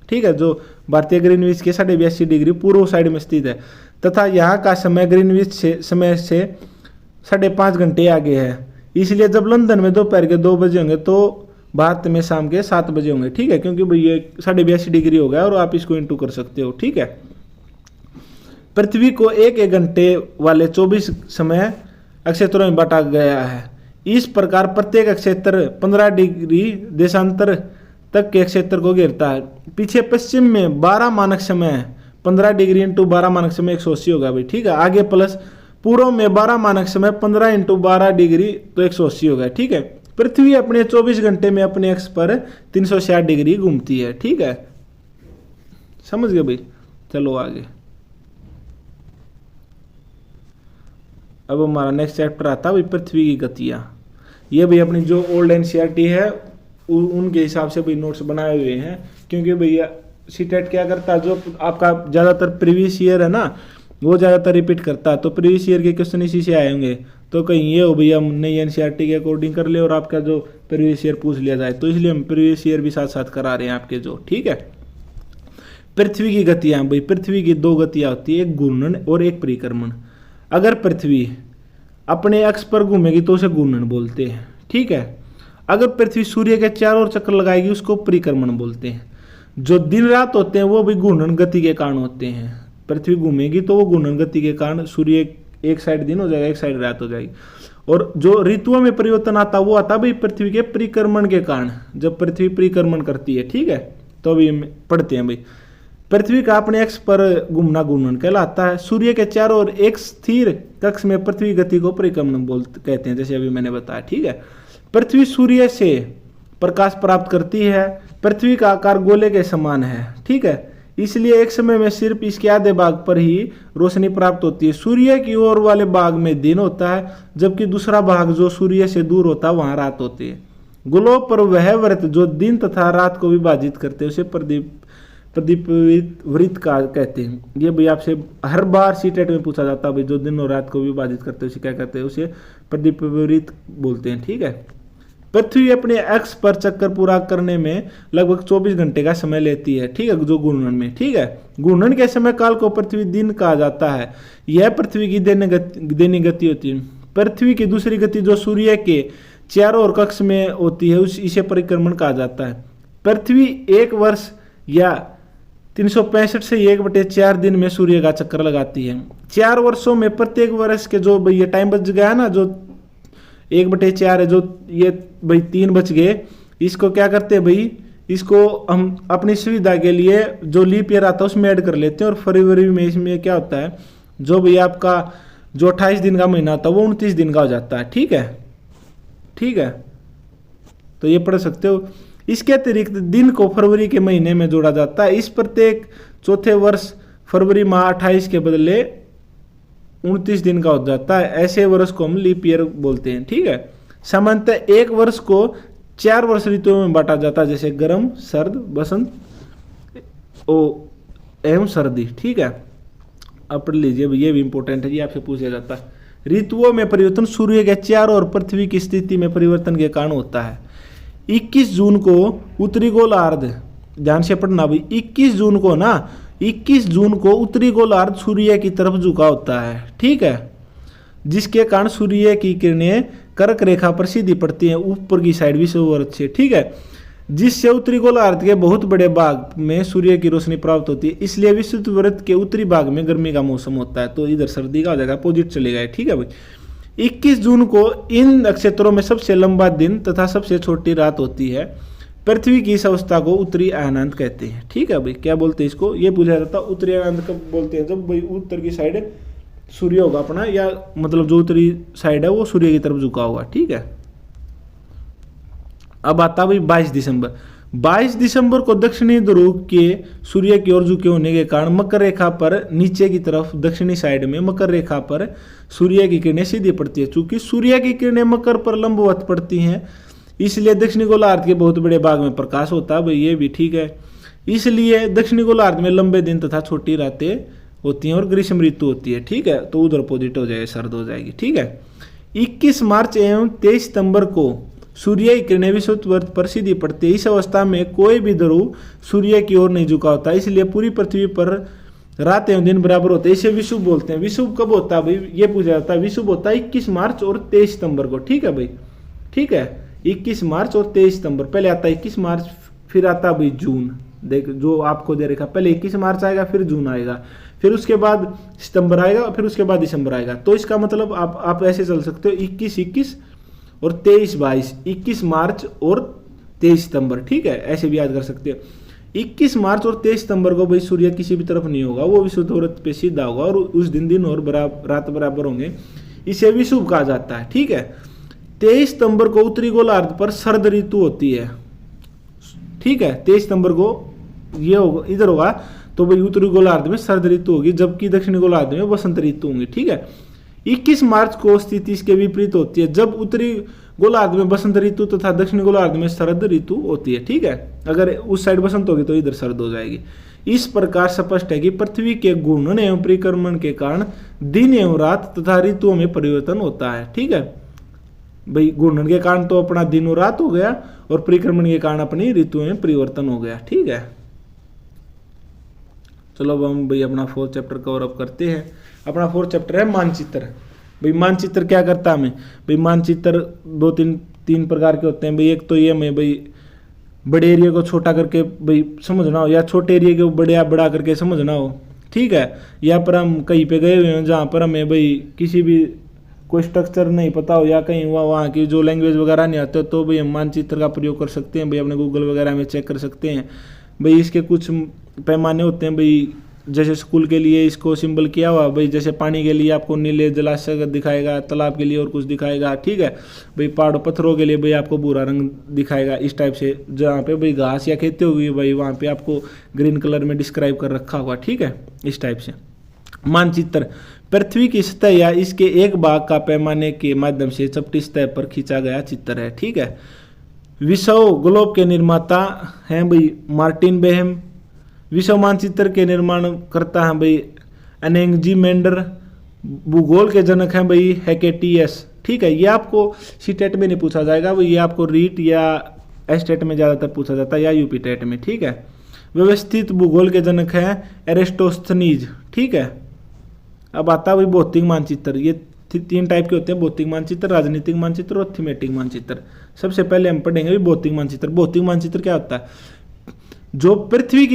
ठीक है, जो भारतीय ग्रीनविच के 82.5 डिग्री पूर्व साइड में स्थित है, तथा यहाँ का समय ग्रीनविच समय से 5.5 घंटे आगे है। इसलिए जब लंदन में दोपहर के 2 बजे होंगे तो भारत में शाम के 7 बजे होंगे। ठीक है, क्योंकि भाई ये 82.5 डिग्री हो गया और आप इसको इंटू कर सकते हो। ठीक है, पृथ्वी को 1-1 घंटे वाले 24 समय अक्षेत्रों में बांटा गया है। इस प्रकार प्रत्येक अक्षेत्र 15 डिग्री देशांतर तक के क्षेत्र को घेरता है। पीछे पश्चिम में 12 मानक समय है, 15 डिग्री इंटू 12 मानक समय 180 होगा भाई। ठीक है, आगे प्लस पूर्व में 12 मानक समय 15 इंटू 12 डिग्री तो 180 होगा। ठीक है, पृथ्वी अपने 24 घंटे में अपने अक्ष पर 360 डिग्री घूमती है। ठीक है, समझ गए भाई। चलो आगे, अब हमारा नेक्स्ट चैप्टर आता है भाई पृथ्वी की गतियां। ये भी अपनी जो ओल्ड एनसीईआरटी है उनके हिसाब से भी नोट्स बनाए हुए हैं, क्योंकि भैया सीटेट क्या करता है, जो आपका ज़्यादातर प्रीवियस ईयर है ना वो ज़्यादातर रिपीट करता है, तो प्रीवियस ईयर के क्वेश्चन इसी से आए होंगे। तो कहीं ये हो भैया हम नई एनसीईआरटी के अकॉर्डिंग कर ले और आपका जो प्रीवियस ईयर पूछ लिया जाए, तो इसलिए हम प्रीवियस ईयर भी साथ साथ करा रहे हैं आपके जो। ठीक है, पृथ्वी की गतियाँ भाई, पृथ्वी की 2 गतियाँ होती है, एक घूर्णन और एक परिक्रमण। अगर पृथ्वी अपने अक्ष पर घूमेगी तो उसे घूर्णन बोलते हैं। ठीक है, अगर पृथ्वी सूर्य के चारों ओर चक्कर लगाएगी उसको परिक्रमण बोलते हैं। जो दिन रात होते हैं वो भी घूर्णन गति के कारण होते हैं। पृथ्वी घूमेगी तो वो घूर्णन गति के कारण सूर्य एक साइड दिन हो जाएगा, एक साइड रात हो जाएगी। और जो ऋतुओं में परिवर्तन आता वो आता भाई पृथ्वी के परिक्रमण के कारण, जब पृथ्वी परिक्रमण करती है। ठीक है, तो अभी हम पढ़ते हैं भाई। पृथ्वी का अपने अक्ष पर घूमना घूर्णन कहलाता है। सूर्य के चारों ओर एक स्थिर कक्ष में पृथ्वी गति को परिक्रमण कहते हैं, जैसे अभी मैंने बताया। ठीक है, पृथ्वी सूर्य से प्रकाश प्राप्त करती है। पृथ्वी का आकार गोले के समान है। ठीक है, इसलिए एक समय में सिर्फ इसके आधे भाग पर ही रोशनी प्राप्त होती है। सूर्य की ओर वाले भाग में दिन होता है, जबकि दूसरा भाग जो सूर्य से दूर होता है वहां रात होती है। गोलों पर वह वृत्त जो दिन तथा रात को विभाजित करते हैं उसे प्रदीप्त वृत्त का कहते हैं। ये भी आपसे हर बार सीटेट में पूछा जाता है भाई, जो दिन और रात को विभाजित करते हैं उसे क्या कहते हैं, उसे प्रदीप्त वृत्त बोलते हैं। ठीक है, पृथ्वी अपने अक्ष पर चक्कर पूरा करने में लगभग 24 घंटे का समय लेती है। ठीक है, जो घूर्णन में। ठीक है, घूर्णन के समय काल को पृथ्वी दिन कहा जाता है। यह पृथ्वी की दैनिक गति होती है। पृथ्वी की दूसरी गति जो सूर्य के चारों ओर कक्ष में होती है इसे परिक्रमण कहा जाता है। पृथ्वी 1 वर्ष या 365 से 1/4 दिन में सूर्य का चक्कर लगाती है। 4 वर्षों में प्रत्येक वर्ष के जो ये टाइम बच गया ना, जो 1/4 है, जो ये भाई 3 बच गए, इसको क्या करते हैं भाई, इसको हम अपनी सुविधा के लिए जो लीप ईयर आता है उसमें ऐड कर लेते हैं। और फरवरी में इसमें क्या होता है, जो भाई आपका जो 28 दिन का महीना होता है वो 29 दिन का हो जाता है। ठीक है, ठीक है, तो ये पढ़ सकते हो। इसके अतिरिक्त दिन को फरवरी के महीने में जोड़ा जाता है। इस प्रत्येक चौथे वर्ष फरवरी माह 28 के बदले 29 दिन का हो जाता है। ऐसे वर्ष को हम लीप ईयर बोलते हैं। ठीक है, सामान्यतः एक वर्ष को 4 वर्ष ऋतुओं में बांटा जाता है, जैसे गर्म, सर्द, बसंत एवं सर्दी। ठीक है, अब पढ़ लीजिए, ये भी इंपॉर्टेंट है, ये आपसे पूछा जाता है। ऋतुओं में परिवर्तन सूर्य के चारों ओर पृथ्वी की स्थिति में परिवर्तन के कारण होता है। 21 जून को उत्तरी गोलार्ध, ध्यान से पढ़ना भाई, 21 जून को ना, 21 जून को उत्तरी गोलार्ध सूर्य की तरफ झुका होता है। ठीक है, जिसके कारण सूर्य की किरणें कर्क रेखा पर सीधी पड़ती हैं ऊपर की साइड विषुववृत्त से। ठीक है, जिससे उत्तरी गोलार्ध के बहुत बड़े भाग में सूर्य की रोशनी प्राप्त होती है। इसलिए विषुववृत्त के उत्तरी भाग में गर्मी का मौसम होता है, तो इधर सर्दी का हो जाएगा, अपोजिट चलेगा। ठीक है भाई, 21 जून को इन नक्षत्रों में सबसे लंबा दिन तथा सबसे छोटी रात होती है। पृथ्वी की इस अवस्था को उत्तरी अयनांत कहते हैं। ठीक है भाई, क्या बोलते हैं इसको, ये पूछा जाता है उत्तरी अयनांत कब बोलते हैं, जब भाई उत्तर की साइड सूर्य होगा अपना, या मतलब जो उत्तरी साइड है वो सूर्य की तरफ झुका होगा। ठीक है, अब आता भाई 22 दिसंबर। 22 दिसंबर को दक्षिणी ध्रुव के सूर्य की ओर झुके होने के कारण मकर रेखा पर नीचे की तरफ दक्षिणी साइड में मकर रेखा पर सूर्य की किरणें सीधी पड़ती है। चूंकि सूर्य की किरणें मकर पर लंबवत पड़ती हैं, इसलिए दक्षिणी गोलार्ध के बहुत बड़े भाग में प्रकाश होता है भाई, ये भी ठीक है। इसलिए दक्षिणी गोलार्ध में लंबे दिन तथा छोटी रातें होती हैं और ग्रीष्म ऋतु होती है। ठीक है, तो उधर अपोजिट हो जाएगा, सर्द हो जाएगी। ठीक है, 21 मार्च एवं 23 सितंबर को सूर्य की किरणें विषुववृत्त पर सीधी पड़ती है। इस अवस्था में कोई भी ध्रुव सूर्य की ओर नहीं झुका होता, इसलिए पूरी पृथ्वी पर रात एवं दिन बराबर होते हैं। इसे विषुव बोलते हैं। विषुव कब होता है भाई, ये पूछा जाता है। विषुव होता है 21 मार्च और 23 सितंबर को। ठीक है भाई, ठीक है, 21 मार्च और 23 सितंबर। पहले आता है 21 मार्च, फिर आता है भाई जून। देख जो आपको दे रखा, पहले 21 मार्च आएगा, फिर जून आएगा, फिर उसके बाद सितंबर आएगा, फिर उसके बाद दिसंबर आएगा। तो इसका मतलब आप ऐसे चल सकते हो 21 और 23-22, 21 मार्च और 23 सितंबर। ठीक है, ऐसे भी याद कर सकते हो। 21 मार्च और 23 सितंबर को भाई सूर्य किसी भी तरफ नहीं होगा, वो विषुववृत्त पे सीधा होगा और उस दिन और रात बराबर होंगे। इसे विषुव कहा जाता है। ठीक है, 23 सितंबर को उत्तरी गोलार्ध पर सर्द ऋतु होती है। ठीक है, 23 सितंबर को ये होगा, इधर होगा तो भाई उत्तरी गोलार्ध में सर्द ऋतु होगी, जबकि दक्षिणी गोलार्ध में वसंत ऋतु होंगी। ठीक है, 21 मार्च को स्थिति इसके विपरीत होती है, जब उत्तरी गोलार्ध में बसंत ऋतु तथा दक्षिणी गोलार्ध में शरद ऋतु होती है। ठीक है, अगर उस साइड बसंत होगी तो इधर शरद हो जाएगी। इस प्रकार स्पष्ट है कि पृथ्वी के घूर्णन एवं परिक्रमण के कारण दिन एवं रात तथा ऋतुओं में परिवर्तन होता है। ठीक है भाई, घूर्णन के कारण तो अपना दिन और रात हो गया, और परिक्रमण के कारण अपनी ऋतुओं में परिवर्तन हो गया। ठीक है, चलो अब हम भाई अपना 4th चैप्टर कवर अप करते हैं। अपना 4th चैप्टर है मानचित्र। भाई मानचित्र क्या करता है हमें, भाई मानचित्र तीन प्रकार के होते हैं भाई। एक तो ये हमें भाई बड़े एरिया को छोटा करके भाई समझना हो, या छोटे एरिया को बड़ा करके समझना हो। ठीक है, या पर हम कहीं पे गए हुए हैं जहाँ पर हमें भाई किसी भी कोई स्ट्रक्चर नहीं पता हो, या कहीं वहाँ की जो लैंग्वेज वगैरह नहीं आते हो, तो भाई हम मानचित्र का प्रयोग कर सकते हैं। भाई अपने गूगल वगैरह में चेक कर सकते हैं। भाई इसके कुछ पैमाने होते हैं भाई, जैसे स्कूल के लिए इसको सिंबल किया हुआ भाई, जैसे पानी के लिए आपको नीले जलाशय दिखाएगा, तालाब के लिए और कुछ दिखाएगा। ठीक है भाई, पहाड़ों पत्थरों के लिए भाई आपको भूरा रंग दिखाएगा इस टाइप से। जहाँ पे भाई घास या खेती होगी भाई वहाँ पे आपको ग्रीन कलर में डिस्क्राइब कर रखा होगा। ठीक है, इस टाइप से मानचित्र पृथ्वी की सतह या इसके एक भाग का पैमाने के माध्यम से चपटी सतह पर खींचा गया चित्र है। ठीक है, विश्व ग्लोब के निर्माता हैं भाई मार्टिन बेहम। विश्व मानचित्र के निर्माण करता है भाई एनेंगजीमेंडर। भूगोल के जनक हैं भाई हेकेटियस। ठीक है, ये आपको सीटेट में नहीं पूछा जाएगा भाई, ये आपको रीट या एस्टेट में ज़्यादातर पूछा जाता है, या यूपी टेट में। ठीक है, व्यवस्थित भूगोल के जनक हैं एरिस्टोस्थनीज। ठीक है, अब आता है भाई भौतिक मानचित्र। ये 3 टाइप के होते हैं, भौतिक मानचित्र, राजनीतिक मानचित्र और थीमेटिक मानचित्र। सबसे पहले हम पढ़ेंगे भाई भौतिक मानचित्र। भौतिक मानचित्र क्या होता है, जो पृथ्वी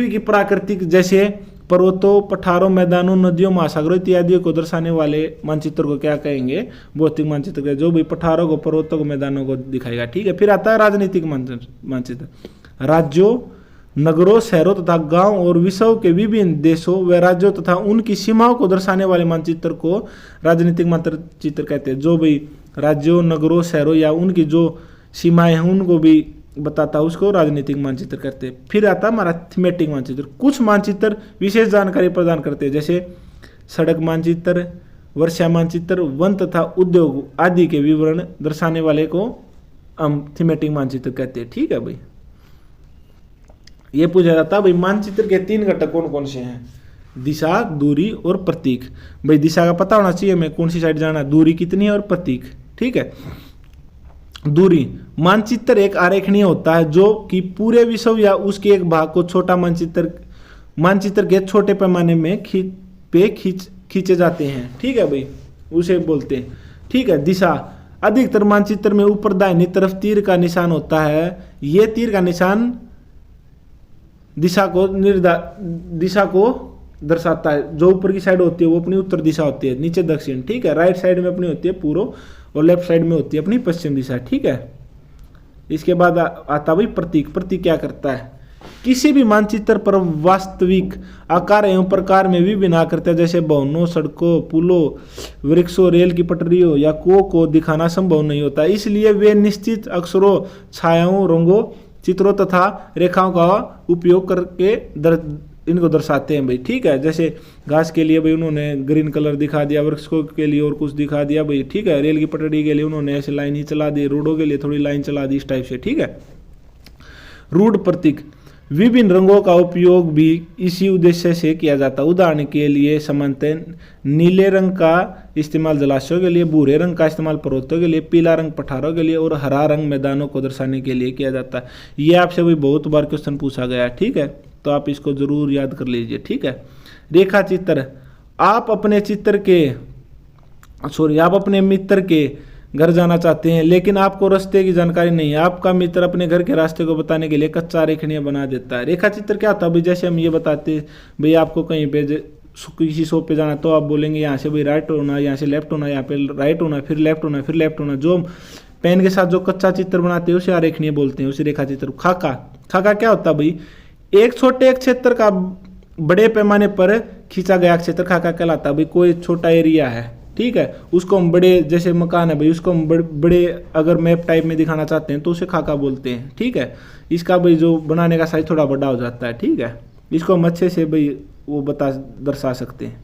की प्राकृतिक जैसे पर्वतों, पठारों, मैदानों, नदियों, महासागरों इत्यादि को दर्शाने वाले मानचित्र को क्या कहेंगे, भौतिक मानचित्र। जो भी पठारों को, पर्वतों को, मैदानों को दिखाएगा। ठीक है, फिर आता है राजनीतिक मानचित्र। राज्यों, नगरों, शहरों तथा गांव और विश्व के विभिन्न देशों व राज्यों तथा उनकी सीमाओं को दर्शाने वाले मानचित्र को राजनीतिक मानचित्र कहते हैं। जो भी राज्यों, नगरों, शहरों या उनकी जो सीमाएं हैं उनको भी बताता है, उसको राजनीतिक मानचित्र कहते हैं। फिर आता है हमारा थीमेटिक मानचित्र। कुछ मानचित्र विशेष जानकारी प्रदान करते हैं, जैसे सड़क मानचित्र, वर्षा मानचित्र, वन तथा उद्योग आदि के विवरण दर्शाने वाले को हम थीमेटिक मानचित्र कहते हैं। ठीक है भाई, ये पूछा जाता है भाई मानचित्र के 3 घटक कौन कौन से हैं? दिशा, दूरी और प्रतीक। भाई दिशा का पता होना चाहिए हमें, कौन सी साइड जाना है, दूरी कितनी है और प्रतीक। ठीक है, दूरी, मानचित्र एक आरेखनीय होता है जो कि पूरे विश्व या उसके एक भाग को छोटा मानचित्र के छोटे पैमाने में खींचे जाते हैं। ठीक है भाई, उसे बोलते हैं। ठीक है, दिशा, अधिकतर मानचित्र में ऊपर दाहिनी तरफ तीर का निशान होता है। ये तीर का निशान दिशा को दर्शाता है। जो ऊपर की साइड होती है वो अपनी उत्तर दिशा होती है, नीचे दक्षिण। ठीक है, राइट साइड में अपनी होती है पूर्व और लेफ्ट साइड में होती है अपनी पश्चिम दिशा। ठीक है, इसके बाद आता भाई प्रतीक। प्रतीक क्या करता है? किसी भी मानचित्र पर वास्तविक आकार एवं प्रकार में विभिन्न आकृतियां जैसे भवनों, सड़कों, पुलों, वृक्षों, रेल की पटरियों या कुओं को दिखाना संभव नहीं होता। इसलिए वे निश्चित अक्षरों, छायाओं, रंगों, चित्रों तथा रेखाओं का उपयोग करके इनको दर्शाते हैं भाई। ठीक है, जैसे घास के लिए भाई उन्होंने ग्रीन कलर दिखा दिया, वृक्षों के लिए और कुछ दिखा दिया भाई। ठीक है, रेल की पटरी के लिए उन्होंने ऐसे लाइन ही चला दी, रोडों के लिए थोड़ी लाइन चला दी, इस टाइप से। ठीक है, रूढ़ प्रतीक, विभिन्न रंगों का उपयोग भी इसी उद्देश्य से किया जाता है। उदाहरण के लिए सामान्यतः नीले रंग का इस्तेमाल जलाशयों के लिए, भूरे रंग का इस्तेमाल पर्वतों के लिए, पीला रंग पठारों के लिए और हरा रंग मैदानों को दर्शाने के लिए किया जाता है। ये आपसे भी बहुत बार क्वेश्चन पूछा गया है। ठीक है, तो आप इसको जरूर याद कर लीजिए। ठीक है, रेखा चित्र, आप अपने मित्र के घर जाना चाहते हैं लेकिन आपको रास्ते की जानकारी नहीं है। आपका मित्र अपने घर के रास्ते को बताने के लिए कच्चा आरेखनीय बना देता है। रेखा चित्र क्या होता है भाई? जैसे हम ये बताते भाई आपको कहीं पे किसी शॉप पे जाना, तो आप बोलेंगे यहाँ से भाई राइट होना, यहाँ से लेफ्ट होना, यहाँ पे राइट होना, फिर लेफ्ट होना, फिर लेफ्ट होना। जो पेन के साथ जो कच्चा चित्र बनाते हैं उसे आरेखनीय बोलते हैं, उसे रेखा चित्र। खाका क्या होता है भाई? एक छोटे क्षेत्र का बड़े पैमाने पर खींचा गया क्षेत्र खाका कहलाता है भाई। कोई छोटा एरिया है, ठीक है, उसको हम बड़े, जैसे मकान है भाई, उसको हम बड़े अगर मैप टाइप में दिखाना चाहते हैं तो उसे खाका बोलते हैं। ठीक है, इसका भाई जो बनाने का साइज थोड़ा बड़ा हो जाता है। ठीक है, इसको हम अच्छे से भाई वो दर्शा सकते हैं।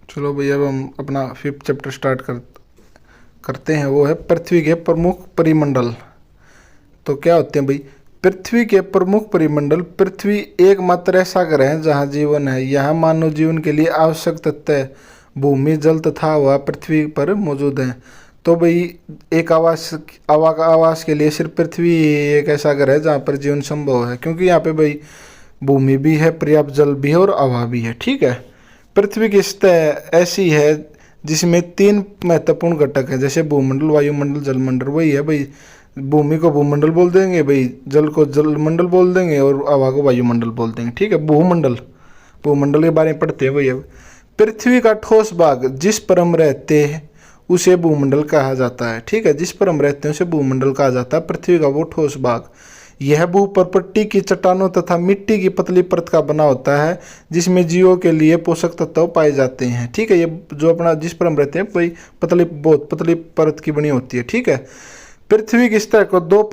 चलो भैया, अब हम अपना 5th चैप्टर स्टार्ट करते हैं। वो है पृथ्वी के प्रमुख परिमंडल। तो क्या होते हैं भाई? पृथ्वी के प्रमुख परिमंडल। पृथ्वी एकमात्र ऐसा ग्रह है जहाँ जीवन है। यहाँ मानव जीवन के लिए आवश्यक तत्व भूमि, जल तथा हवा पृथ्वी पर मौजूद हैं। तो भाई एक आवास के लिए सिर्फ पृथ्वी एक ऐसा ग्रह है जहाँ पर जीवन संभव है, क्योंकि यहाँ पे भाई भूमि भी है, पर्याप्त जल भी है और हवा भी है। ठीक है, पृथ्वी की सतह ऐसी है जिसमें 3 महत्वपूर्ण घटक है, जैसे भूमंडल, वायुमंडल, जलमंडल। वही है भाई, भूमि को भूमंडल बोल देंगे भाई, जल को जलमंडल बोल देंगे और हवा को वायुमंडल बोल देंगे। ठीक है, भूमंडल के बारे में पढ़ते हैं भाई। अब पृथ्वी का ठोस भाग जिस पर हम रहते हैं उसे भूमंडल कहा जाता है। ठीक है, जिस पर हम रहते हैं उसे भूमंडल कहा जाता है। पृथ्वी का वो ठोस भाग, यह भूपर्पट्टी की चट्टानों तथा मिट्टी की पतली परत का बना होता है जिसमें जीवों के लिए पोषक तत्व पाए जाते हैं। ठीक है, ये जो अपना जिस पर हम रहते हैं भाई बहुत पतली परत की बनी होती है। ठीक है, पृथ्वी की सतह को 2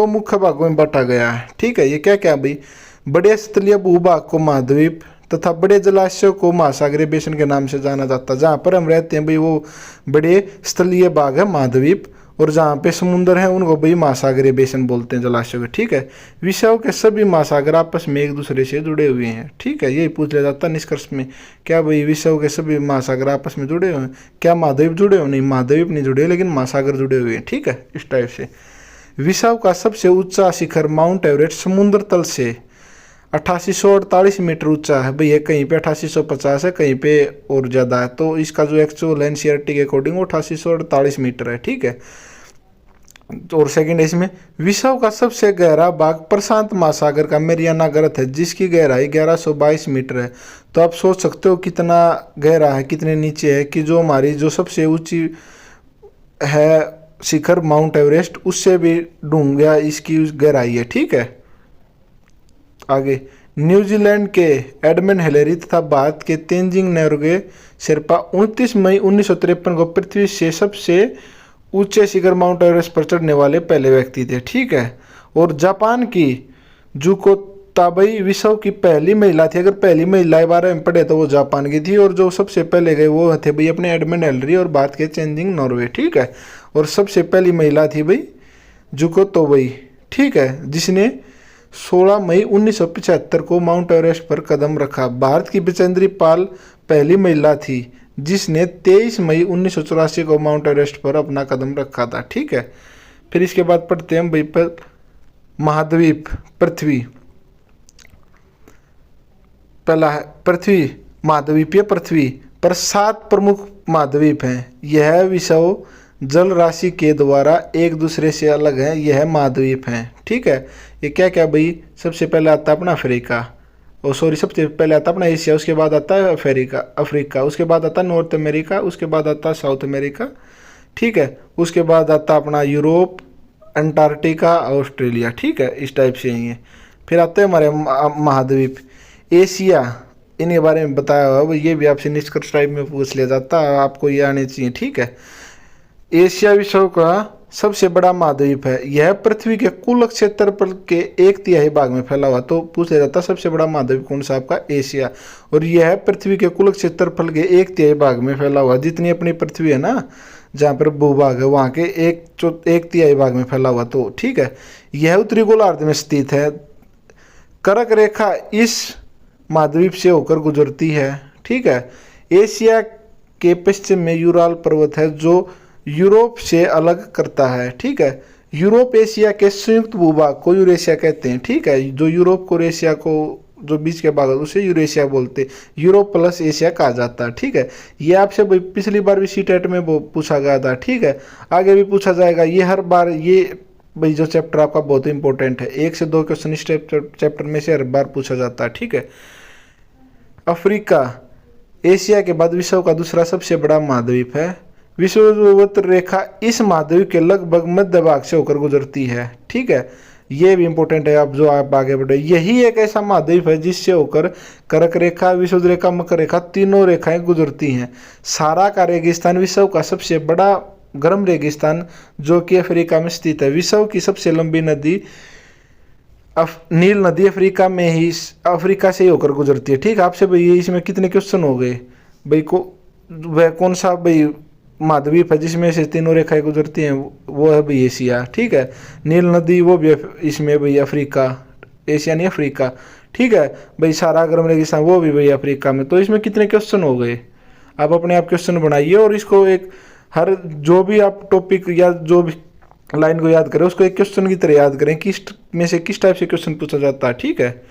मुख्य भागों में बांटा गया है। ठीक है, ये क्या क्या भाई? बड़े स्थलीय भूभाग को महाद्वीप तथा बड़े जलाशयों को महासागरीय बेसिन के नाम से जाना जाता है। जहाँ पर हम रहते हैं भाई वो बड़े स्थलीय भाग है महाद्वीप, और जहाँ पे समुद्र है उनको भाई महासागरीय बेसिन बोलते हैं, जलाशयों के। ठीक है, विश्व के सभी महासागर आपस में एक दूसरे से जुड़े हुए हैं। ठीक है, यही पूछ लिया जाता है निष्कर्ष में, क्या भाई विश्व के सभी महासागर आपस में जुड़े हुए हैं? क्या महाद्वीप जुड़े हुए? नहीं, महाद्वीप नहीं जुड़े, लेकिन महासागर जुड़े हुए हैं। ठीक है, इस टाइप से। विश्व का सबसे ऊंचा शिखर माउंट एवरेस्ट समुद्र तल से 8848 मीटर ऊंचा है भाई। कहीं पे 8850 है, कहीं पे और ज़्यादा है। तो इसका जो एक्चुअल एनसीईआरटी के अकॉर्डिंग वो 8848 मीटर है। ठीक है, और सेकंड है इसमें विश्व का सबसे गहरा भाग प्रशांत महासागर का मैरियाना गर्त है जिसकी गहराई 1122 मीटर है। तो आप सोच सकते हो कितना गहरा है, कितने नीचे है, कि जो हमारी जो सबसे ऊंची है शिखर माउंट एवरेस्ट उससे भी डूंघा इसकी गहराई है। ठीक है, आगे न्यूजीलैंड के एडमंड हिलेरी तथा भारत के तेंजिंग नोर्गे शेरपा 29 मई 1953 को पृथ्वी से सबसे ऊंचे शिखर माउंट एवरेस्ट पर चढ़ने वाले पहले व्यक्ति थे। ठीक है। और जापान की जुको ताबई विश्व की पहली महिला थी। अगर पहली महिला के बारे में पढ़े तो वो जापान की थी, और जो सबसे पहले गए वो थे भाई अपने एडमंड हिलेरी और भारत के तेंजिंग नोर्गे। ठीक है। और सबसे पहली महिला थी भाई जुको ताबई। ठीक है, जिसने 16 मई 1975 को माउंट एवरेस्ट पर कदम रखा। भारत की बचेंद्री पाल पहली महिला थी जिसने 23 मई 1984 को माउंट एवरेस्ट पर अपना कदम रखा था। ठीक है। फिर इसके बाद पढ़ते हैं भाई पर महाद्वीप पृथ्वी। पहला है पृथ्वी, महाद्वीपीय पृथ्वी पर 7 प्रमुख महाद्वीप हैं। यह विश्व जल राशि के द्वारा एक दूसरे से अलग है। यह महाद्वीप हैं। ठीक है। ये क्या क्या भाई, सबसे पहले आता है अपना अफ्रीका, सबसे पहले आता है अपना एशिया, उसके बाद आता है अफ्रीका, उसके बाद आता है नॉर्थ अमेरिका, उसके बाद आता है साउथ अमेरिका। ठीक है। उसके बाद आता है अपना यूरोप, अंटार्कटिका, ऑस्ट्रेलिया। ठीक है, इस टाइप से ही है। फिर आते हैं हमारे महाद्वीप एशिया, इनके बारे में बताया हुआ, ये भी आपसे निष्कर्ष टाइप में पूछ लिया जाता है, आपको ये आने चाहिए। ठीक है। एशिया विश्व का सबसे बड़ा महाद्वीप है। यह पृथ्वी के कुल क्षेत्रफल के 1/3 भाग में फैला हुआ। तो पूछ लिया जाता है सबसे बड़ा महाद्वीप कौन सा, आपका एशिया। और यह पृथ्वी के कुल क्षेत्रफल के 1/3 भाग में फैला हुआ। जितनी अपनी पृथ्वी है ना, जहाँ पर भूभाग है, वहाँ के 1/3 भाग में फैला हुआ। तो ठीक है। यह उत्तरी गोलार्ध में स्थित है। कर्क रेखा इस महाद्वीप से होकर गुजरती है। ठीक है। एशिया के पश्चिम में यूराल पर्वत है जो यूरोप से अलग करता है। ठीक है। यूरोप एशिया के संयुक्त भूभाग को यूरेशिया कहते हैं। ठीक है। जो यूरोप को एशिया को जो बीच के भाग है उसे यूरेशिया बोलते हैं। यूरोप प्लस एशिया कहा जाता है। ठीक है। ये आपसे पिछली बार भी सीटेट में पूछा गया था। ठीक है। आगे भी पूछा जाएगा। ये हर बार ये भाई जो चैप्टर आपका बहुत इंपॉर्टेंट है, 1 से 2 क्वेश्चन इस चैप्टर में से हर बार पूछा जाता है। ठीक है। अफ्रीका एशिया के बाद विश्व का दूसरा सबसे बड़ा महाद्वीप है। विषुववृत्त रेखा इस महाद्वीप के लगभग मध्य भाग से होकर गुजरती है। ठीक है। ये भी इंपॉर्टेंट है, आप आगे बढ़े। यही एक ऐसा महाद्वीप है जिससे होकर कर्क रेखा, विषुवत रेखा, मकर रेखा तीनों रेखाएं गुजरती हैं। सारा का रेगिस्तान विश्व का सबसे बड़ा गर्म रेगिस्तान जो कि अफ्रीका में स्थित है। विश्व की सबसे लंबी नदी नील नदी अफ्रीका से ही होकर गुजरती है। ठीक है। आपसे भाई इसमें कितने क्वेश्चन हो गए भाई को, वह कौन सा भाई महाद्वीप है जिसमें से तीनों रेखाएं गुजरती हैं, वो है भाई एशिया। ठीक है। नील नदी वो भी इसमें भाई अफ्रीका, एशिया नहीं अफ्रीका। ठीक है भाई। सारा गर्म रेगिस्तान वो भी भाई अफ्रीका में। तो इसमें कितने क्वेश्चन हो गए, आप अपने आप क्वेश्चन बनाइए और इसको एक हर जो भी आप टॉपिक या जो भी लाइन को याद करें उसको एक क्वेश्चन की तरह याद करें, किस में से किस टाइप से क्वेश्चन पूछा जाता है। ठीक है।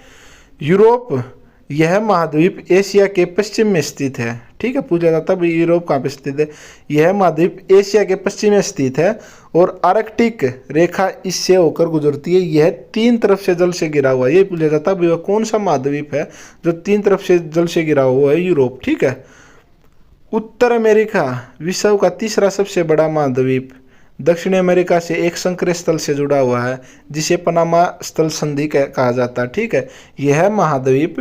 यूरोप, यह महाद्वीप एशिया के पश्चिम में स्थित है। ठीक है। पूछा जाता है भाई यूरोप कहाँ पे स्थित है, यह महाद्वीप एशिया के पश्चिम में स्थित है। और आर्कटिक रेखा इससे होकर गुजरती है। यह 3 तरफ से जल से घिरा हुआ है। ये पूछा जाता है भाई वह कौन सा महाद्वीप है जो 3 तरफ से जल से घिरा हुआ है, यूरोप। ठीक है। उत्तर अमेरिका विश्व का तीसरा सबसे बड़ा महाद्वीप दक्षिण अमेरिका से एक संकरे स्थल से जुड़ा हुआ है जिसे पनामा स्थल संधि कहा जाता है। ठीक है। यह महाद्वीप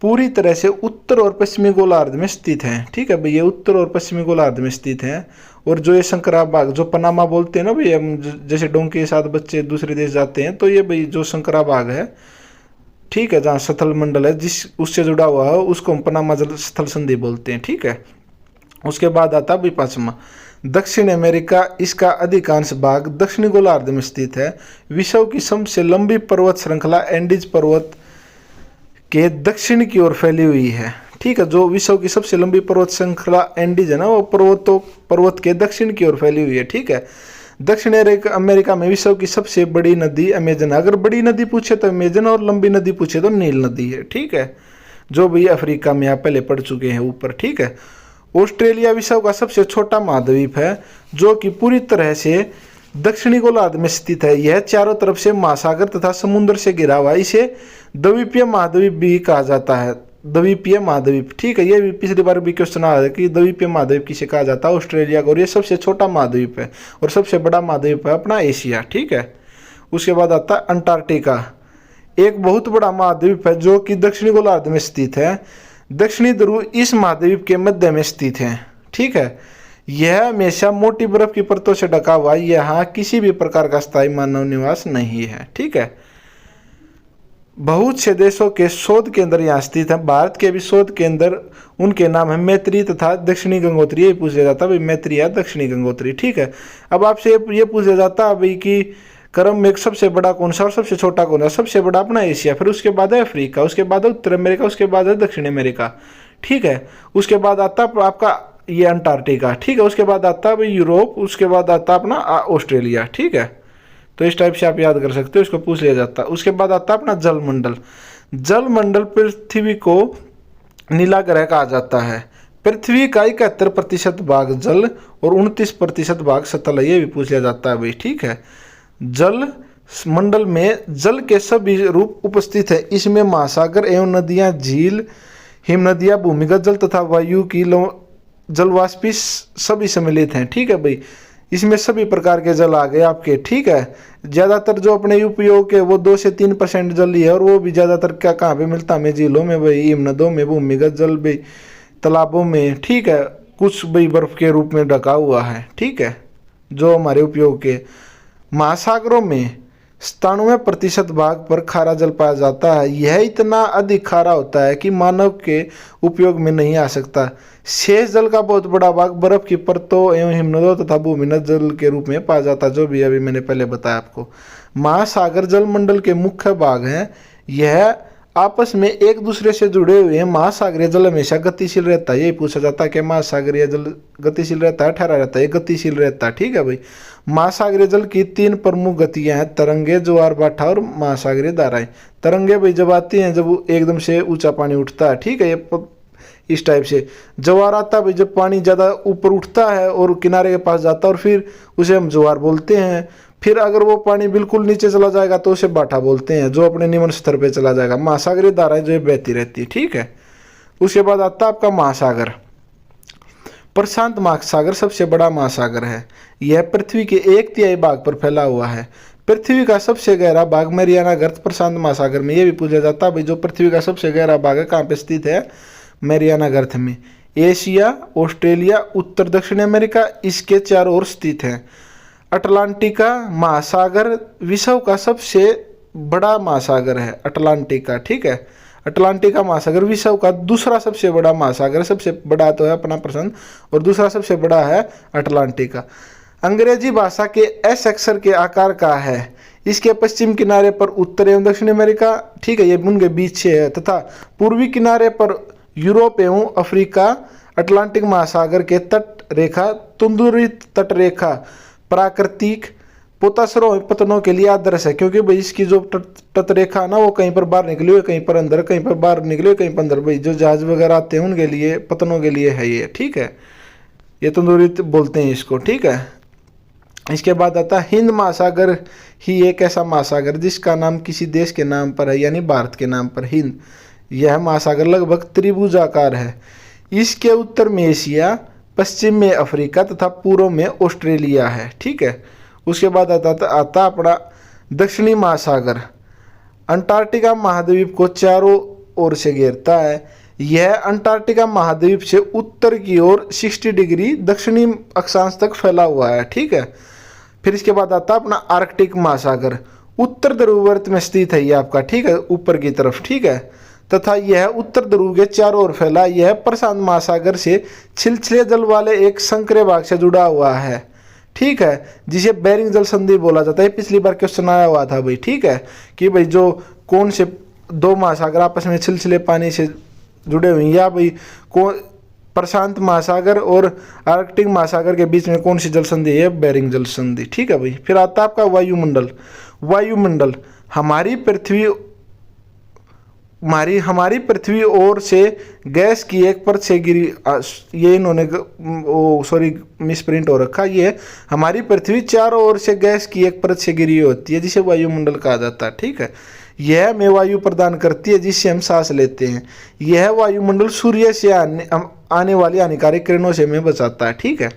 पूरी तरह से उत्तर और पश्चिमी गोलार्ध में स्थित है। ठीक है भाई। ये उत्तर और पश्चिमी गोलार्ध में स्थित है। और जो ये संकरा भाग जो पनामा बोलते हैं ना भाई, हम जैसे डोंकी के साथ बच्चे दूसरे देश जाते हैं तो ये भाई जो संकरा भाग है, ठीक है, जहाँ स्थल मंडल है जिस उससे जुड़ा हुआ है उसको हम पनामा जल स्थल संधि बोलते हैं। ठीक है। उसके बाद आता भाई 5वां दक्षिण अमेरिका। इसका अधिकांश भाग दक्षिणी गोलार्ध में स्थित है। विश्व की सबसे लंबी पर्वत श्रृंखला एंडीज पर्वत के दक्षिण की ओर फैली हुई है। ठीक है। जो विश्व की सबसे लंबी पर्वत श्रृंखला एंडीज है ना, वो पर्वत के दक्षिण की ओर फैली हुई है। ठीक है। दक्षिण अमेरिका में विश्व की सबसे बड़ी नदी अमेजन है। अगर बड़ी नदी पूछे तो अमेजन और लंबी नदी पूछे तो नील नदी है। ठीक है। जो भी अफ्रीका में आप पहले पढ़ चुके हैं ऊपर। ठीक है। ऑस्ट्रेलिया विश्व का सबसे छोटा महाद्वीप है जो कि पूरी तरह से दक्षिणी गोलार्ध में स्थित है। यह चारों तरफ से महासागर तथा समुद्र से घिरा हुआ है। इसे द्वीपीय महाद्वीप भी कहा जाता है। द्वीपीय महाद्वीप। ठीक है। ये भी पिछली बार भी क्वेश्चन आया है कि द्वीपीय महाद्वीप किसे कहा जाता है, ऑस्ट्रेलिया को। और ये सबसे छोटा महाद्वीप है और सबसे बड़ा महाद्वीप है अपना एशिया। ठीक है। उसके बाद आता है अंटार्कटिका। एक बहुत बड़ा महाद्वीप है जो कि दक्षिणी गोलार्ध में स्थित है। दक्षिणी ध्रुव इस महाद्वीप के मध्य में स्थित है। ठीक है, यह हमेशा मोटी बर्फ की परतों से ढका हुआ, यहाँ किसी भी प्रकार का स्थायी मानव निवास नहीं है। ठीक है, बहुत से देशों के शोध केंद्र यहाँ स्थित है। भारत के भी शोध केंद्र, उनके नाम है मैत्री तथा दक्षिणी गंगोत्री। ये पूछा जाता है भाई मैत्री या दक्षिणी गंगोत्री। ठीक है, अब आपसे ये पूछा जाता है भाई कि क्रम में सबसे बड़ा कौन सा और सबसे छोटा कौन सा। सबसे बड़ा अपना एशिया, फिर उसके बाद है अफ्रीका, उसके बाद है उत्तर अमेरिका, उसके बाद है दक्षिण अमेरिका। ठीक है, उसके बाद आता है आपका ये अंटार्कटिका। ठीक है, उसके बाद आता है भाई यूरोप, उसके बाद आता है अपना ऑस्ट्रेलिया। ठीक है, तो इस टाइप से आप याद कर सकते हो, इसको पूछ लिया जाता है। उसके बाद आता है अपना जलमंडल। जलमंडल पृथ्वी को नीला ग्रह कहा जाता है। पृथ्वी का 71% भाग जल और 29% भाग सतल है, ये भी पूछ लिया जाता है भाई। ठीक है, जल मंडल में जल के सभी रूप उपस्थित है। इसमें महासागर एवं नदियां, झील, हिम नदियां, भूमिगत जल तथा वायु की जलवाष्पी सभी सम्मिलित हैं। ठीक है भाई, इसमें सभी प्रकार के जल आ गए आपके। ठीक है, ज़्यादातर जो अपने उपयोग के वो 2 से 3% जल ही है, और वो भी ज़्यादातर क्या कहाँ पे मिलता है हमें? झीलों में भाई, हिम नदों में, भूमिगत जल भाई, तालाबों में। ठीक है, कुछ भाई बर्फ के रूप में ढका हुआ है। ठीक है, जो हमारे उपयोग के। महासागरों में 97% भाग पर खारा जल पाया जाता है। यह इतना अधिक खारा होता है कि मानव के उपयोग में नहीं आ सकता। शेष जल का बहुत बड़ा भाग बर्फ की परतों एवं हिमनदों तथा भूमिगत जल के रूप में पाया जाता है, जो भी अभी मैंने पहले बताया आपको। महासागर जलमंडल के मुख्य भाग हैं। यह आपस में एक दूसरे से जुड़े हुए हैं। महासागरीय जल हमेशा गतिशील रहता है। यही पूछा जाता है कि महासागरीय जल गतिशील रहता है, ठहरा रहता है, गतिशील रहता है। ठीक है भाई, महासागरीय जल की 3 प्रमुख गतियां हैं: तरंगे, ज्वार भाटा और महासागरीय धाराएं। तरंगे भाई जब आती हैं, जब एकदम से ऊंचा पानी उठता है। ठीक है, ये इस टाइप से। ज्वार आता है भाई जब पानी ज़्यादा ऊपर उठता है और किनारे के पास जाता है, और फिर उसे हम ज्वार बोलते हैं। फिर अगर वो पानी बिल्कुल नीचे चला जाएगा तो उसे भाटा बोलते हैं, जो अपने निम्न स्तर पे चला जाएगा। महासागरीय धाराएं जो बहती रहती है। ठीक है, उसके बाद आता है आपका महासागर। प्रशांत महासागर सबसे बड़ा महासागर है। यह पृथ्वी के 1/3 भाग पर फैला हुआ है। पृथ्वी का सबसे गहरा भाग मैरियाना गर्त प्रशांत महासागर में। यह भी पूछा जाता है भाई जो पृथ्वी का सबसे गहरा भाग है कहाँ पे स्थित है? मैरियाना गर्त में। एशिया, ऑस्ट्रेलिया, उत्तर दक्षिण अमेरिका इसके चारों ओर स्थित हैं। अटलांटिका महासागर विश्व का सबसे बड़ा महासागर है, अटलांटिका। ठीक है, अटलांटिका महासागर विश्व का दूसरा सबसे बड़ा महासागर। सबसे बड़ा तो है अपना प्रशांत और दूसरा सबसे बड़ा है अटलांटिका। अंग्रेजी भाषा के एस अक्षर के आकार का है। इसके पश्चिम किनारे पर उत्तर एवं दक्षिण अमेरिका, ठीक है, ये उनके बीच से है, तथा पूर्वी किनारे पर यूरोप एवं अफ्रीका। अटलांटिक महासागर के तट रेखा तुंदुरी तट रेखा प्राकृतिक पोतासरों पतनों के लिए आदर्श है, क्योंकि भाई इसकी जो तट रेखा है ना, वो कहीं पर बाहर निकली हुई, कहीं पर अंदर, कहीं पर बाहर निकली हुई, कहीं पर अंदर। भाई जो जहाज वगैरह आते हैं उनके लिए, पतनों के लिए है ये। ठीक है, ये तंदूरी बोलते हैं इसको। ठीक है, इसके बाद आता है हिंद महासागर ही एक ऐसा महासागर जिसका नाम किसी देश के नाम पर है, यानी भारत के नाम पर हिंद। यह महासागर लगभग त्रिभुजाकार है। इसके उत्तर में एशिया, पश्चिम में अफ्रीका तथा पूर्व में ऑस्ट्रेलिया है। ठीक है, उसके बाद आता अपना दक्षिणी महासागर। अंटार्कटिका महाद्वीप को चारों ओर से घेरता है। यह अंटार्कटिका महाद्वीप से उत्तर की ओर 60 डिग्री दक्षिणी अक्षांश तक फैला हुआ है। ठीक है, फिर इसके बाद आता अपना आर्कटिक महासागर। उत्तर ध्रुववर्त में स्थित है ये आपका। ठीक है, ऊपर की तरफ। ठीक है, तथा यह उत्तर ध्रुव के चारों ओर फैला। यह प्रशांत महासागर से छिलछिले जल वाले एक संकरे भाग से जुड़ा हुआ है। ठीक है, जिसे बेरिंग जल संधि बोला जाता है। पिछली बार क्वेश्चन आया हुआ था भाई। ठीक है, कि भाई जो कौन से 2 महासागर आपस में छिलछिले पानी से जुड़े हुए हैं, या भाई कौन प्रशांत महासागर और आर्कटिक महासागर के बीच में कौन सी जल संधि है? बेरिंग जल संधि। ठीक है भाई, फिर आता है आपका वायुमंडल। वायुमंडल हमारी पृथ्वी ओर से गैस की एक परत से गिरी, ये इन्होंने मिसप्रिंट हो रखा। ये हमारी पृथ्वी चारों ओर से गैस की एक परत से गिरी होती है, जिसे वायुमंडल कहा जाता है। ठीक है, यह हमें वायु प्रदान करती है जिससे हम सांस लेते हैं। यह वायुमंडल सूर्य से आने वाली हानिकारक किरणों से हमें बचाता है। ठीक है,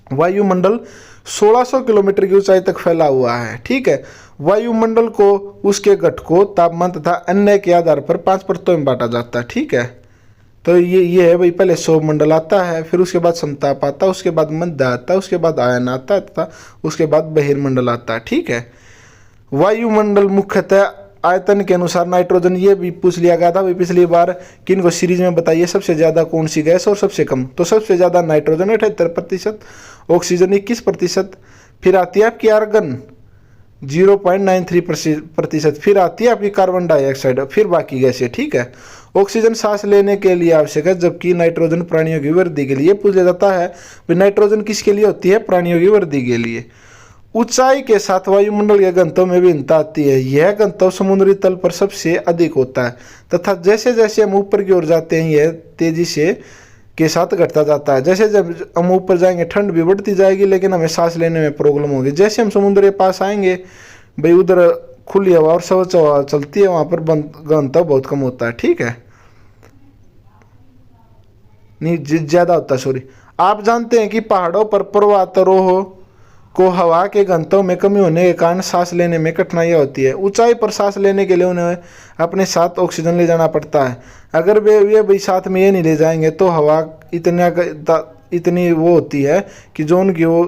वायुमंडल 1600 किलोमीटर की ऊंचाई तक फैला हुआ है। ठीक है, वायुमंडल को उसके घटकों, तापमान तथा अन्य के आधार पर 5 परतों में बांटा जाता है। ठीक है, तो ये है भाई, पहले सौरमंडल आता है, फिर उसके बाद समताप आता है, उसके बाद मध्य आता है, उसके बाद आयन आता है तथा उसके बाद बहिर्मंडल आता है। ठीक है, वायुमंडल मुख्यतः आयतन के अनुसार नाइट्रोजन, ये भी पूछ लिया गया था भाई पिछली बार, किन को सीरीज में बताइए सबसे ज़्यादा कौन सी गैस और सबसे कम, तो सबसे ज़्यादा नाइट्रोजन 78%, ऑक्सीजन 21%, फिर आती है आपकी आर्गन 0.93%, फिर आती है आपकी कार्बन डाइऑक्साइड, फिर बाकी गैसें। ठीक है, ऑक्सीजन सांस लेने के लिए आवश्यक है, जबकि नाइट्रोजन प्राणियों की वृद्धि के लिए पूछ लिया जाता है। भाई नाइट्रोजन किसके लिए होती है? प्राणियों की वृद्धि के लिए। ऊंचाई के साथ वायुमंडल के घनत्व में भिन्नता आती है। यह घनत्व समुद्री तल पर सबसे अधिक होता है तथा जैसे जैसे हम ऊपर की ओर जाते हैं यह तेजी से के साथ घटता जाता है। जैसे जब हम ऊपर जाएंगे ठंड भी बढ़ती जाएगी, लेकिन हमें सांस लेने में प्रॉब्लम होगी। जैसे हम समुद्र के पास आएंगे भाई, उधर खुली हवा और स्वच्छ हवा चलती है, वहाँ पर घनत्व बहुत कम होता है। ठीक है, नहीं ज़्यादा होता है, सॉरी। आप जानते हैं कि पहाड़ों पर पर्वतारोह को हवा के घनत्व में कमी होने के कारण सांस लेने में कठिनाइयाँ होती है। ऊंचाई पर सांस लेने के लिए उन्हें अपने साथ ऑक्सीजन ले जाना पड़ता है। अगर वे भी साथ में ये नहीं ले जाएंगे तो हवा इतनी वो होती है कि जो उनकी वो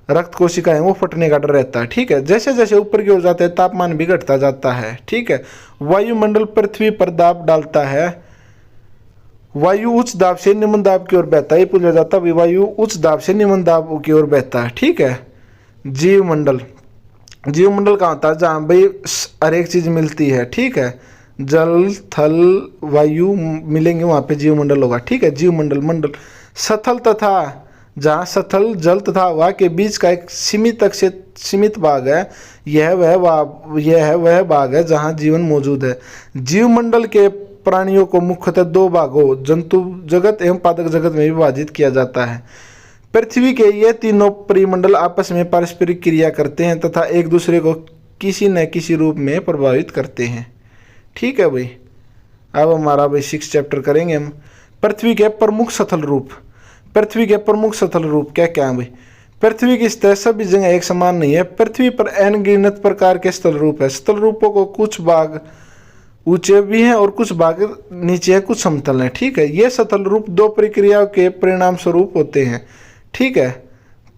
रक्त कोशिकाएं वो फटने का डर रहता है। ठीक है, जैसे जैसे ऊपर की ओर जाते हैं तापमान भी घटता जाता है। ठीक है, वायुमंडल पृथ्वी पर दाब डालता है। वायु उच्च दाब से निम्न दाब की ओर बहता है। ये पूछा जाता है वायु उच्च दाब से निम्न दाब की ओर बहता है। ठीक है, जीवमंडल, जीवमंडल कहाँ होता है? जहाँ भाई हर एक चीज़ मिलती है। ठीक है, जल थल वायु मिलेंगे वहाँ पे जीवमंडल होगा। ठीक है, जीवमंडल मंडल सथल तथा जहाँ सथल जल तथा हवा के बीच का एक सीमित भाग है, यह वह भाग है जहाँ जीवन मौजूद है। जीवमंडल के प्राणियों को मुख्यतः दो भागों, जंतु जगत एवं पादप जगत में विभाजित किया जाता है। पृथ्वी के ये तीनों परिमंडल आपस में पारस्परिक क्रिया करते हैं तथा एक दूसरे को किसी न किसी रूप में प्रभावित करते हैं। ठीक है भाई, अब हमारा भाई 6 चैप्टर करेंगे हम। पृथ्वी के प्रमुख सतल रूप। पृथ्वी के प्रमुख सतल रूप क्या क्या है भाई? पृथ्वी की सतह सभी जगह एक समान नहीं है। पृथ्वी पर अनगिनत प्रकार के स्थल रूप है। स्थल रूपों को कुछ भाग ऊंचे भी हैं और कुछ भाग नीचे हैं, कुछ समतल हैं। ठीक है, ये सतल रूप दो प्रक्रियाओं के परिणाम स्वरूप होते हैं। ठीक है,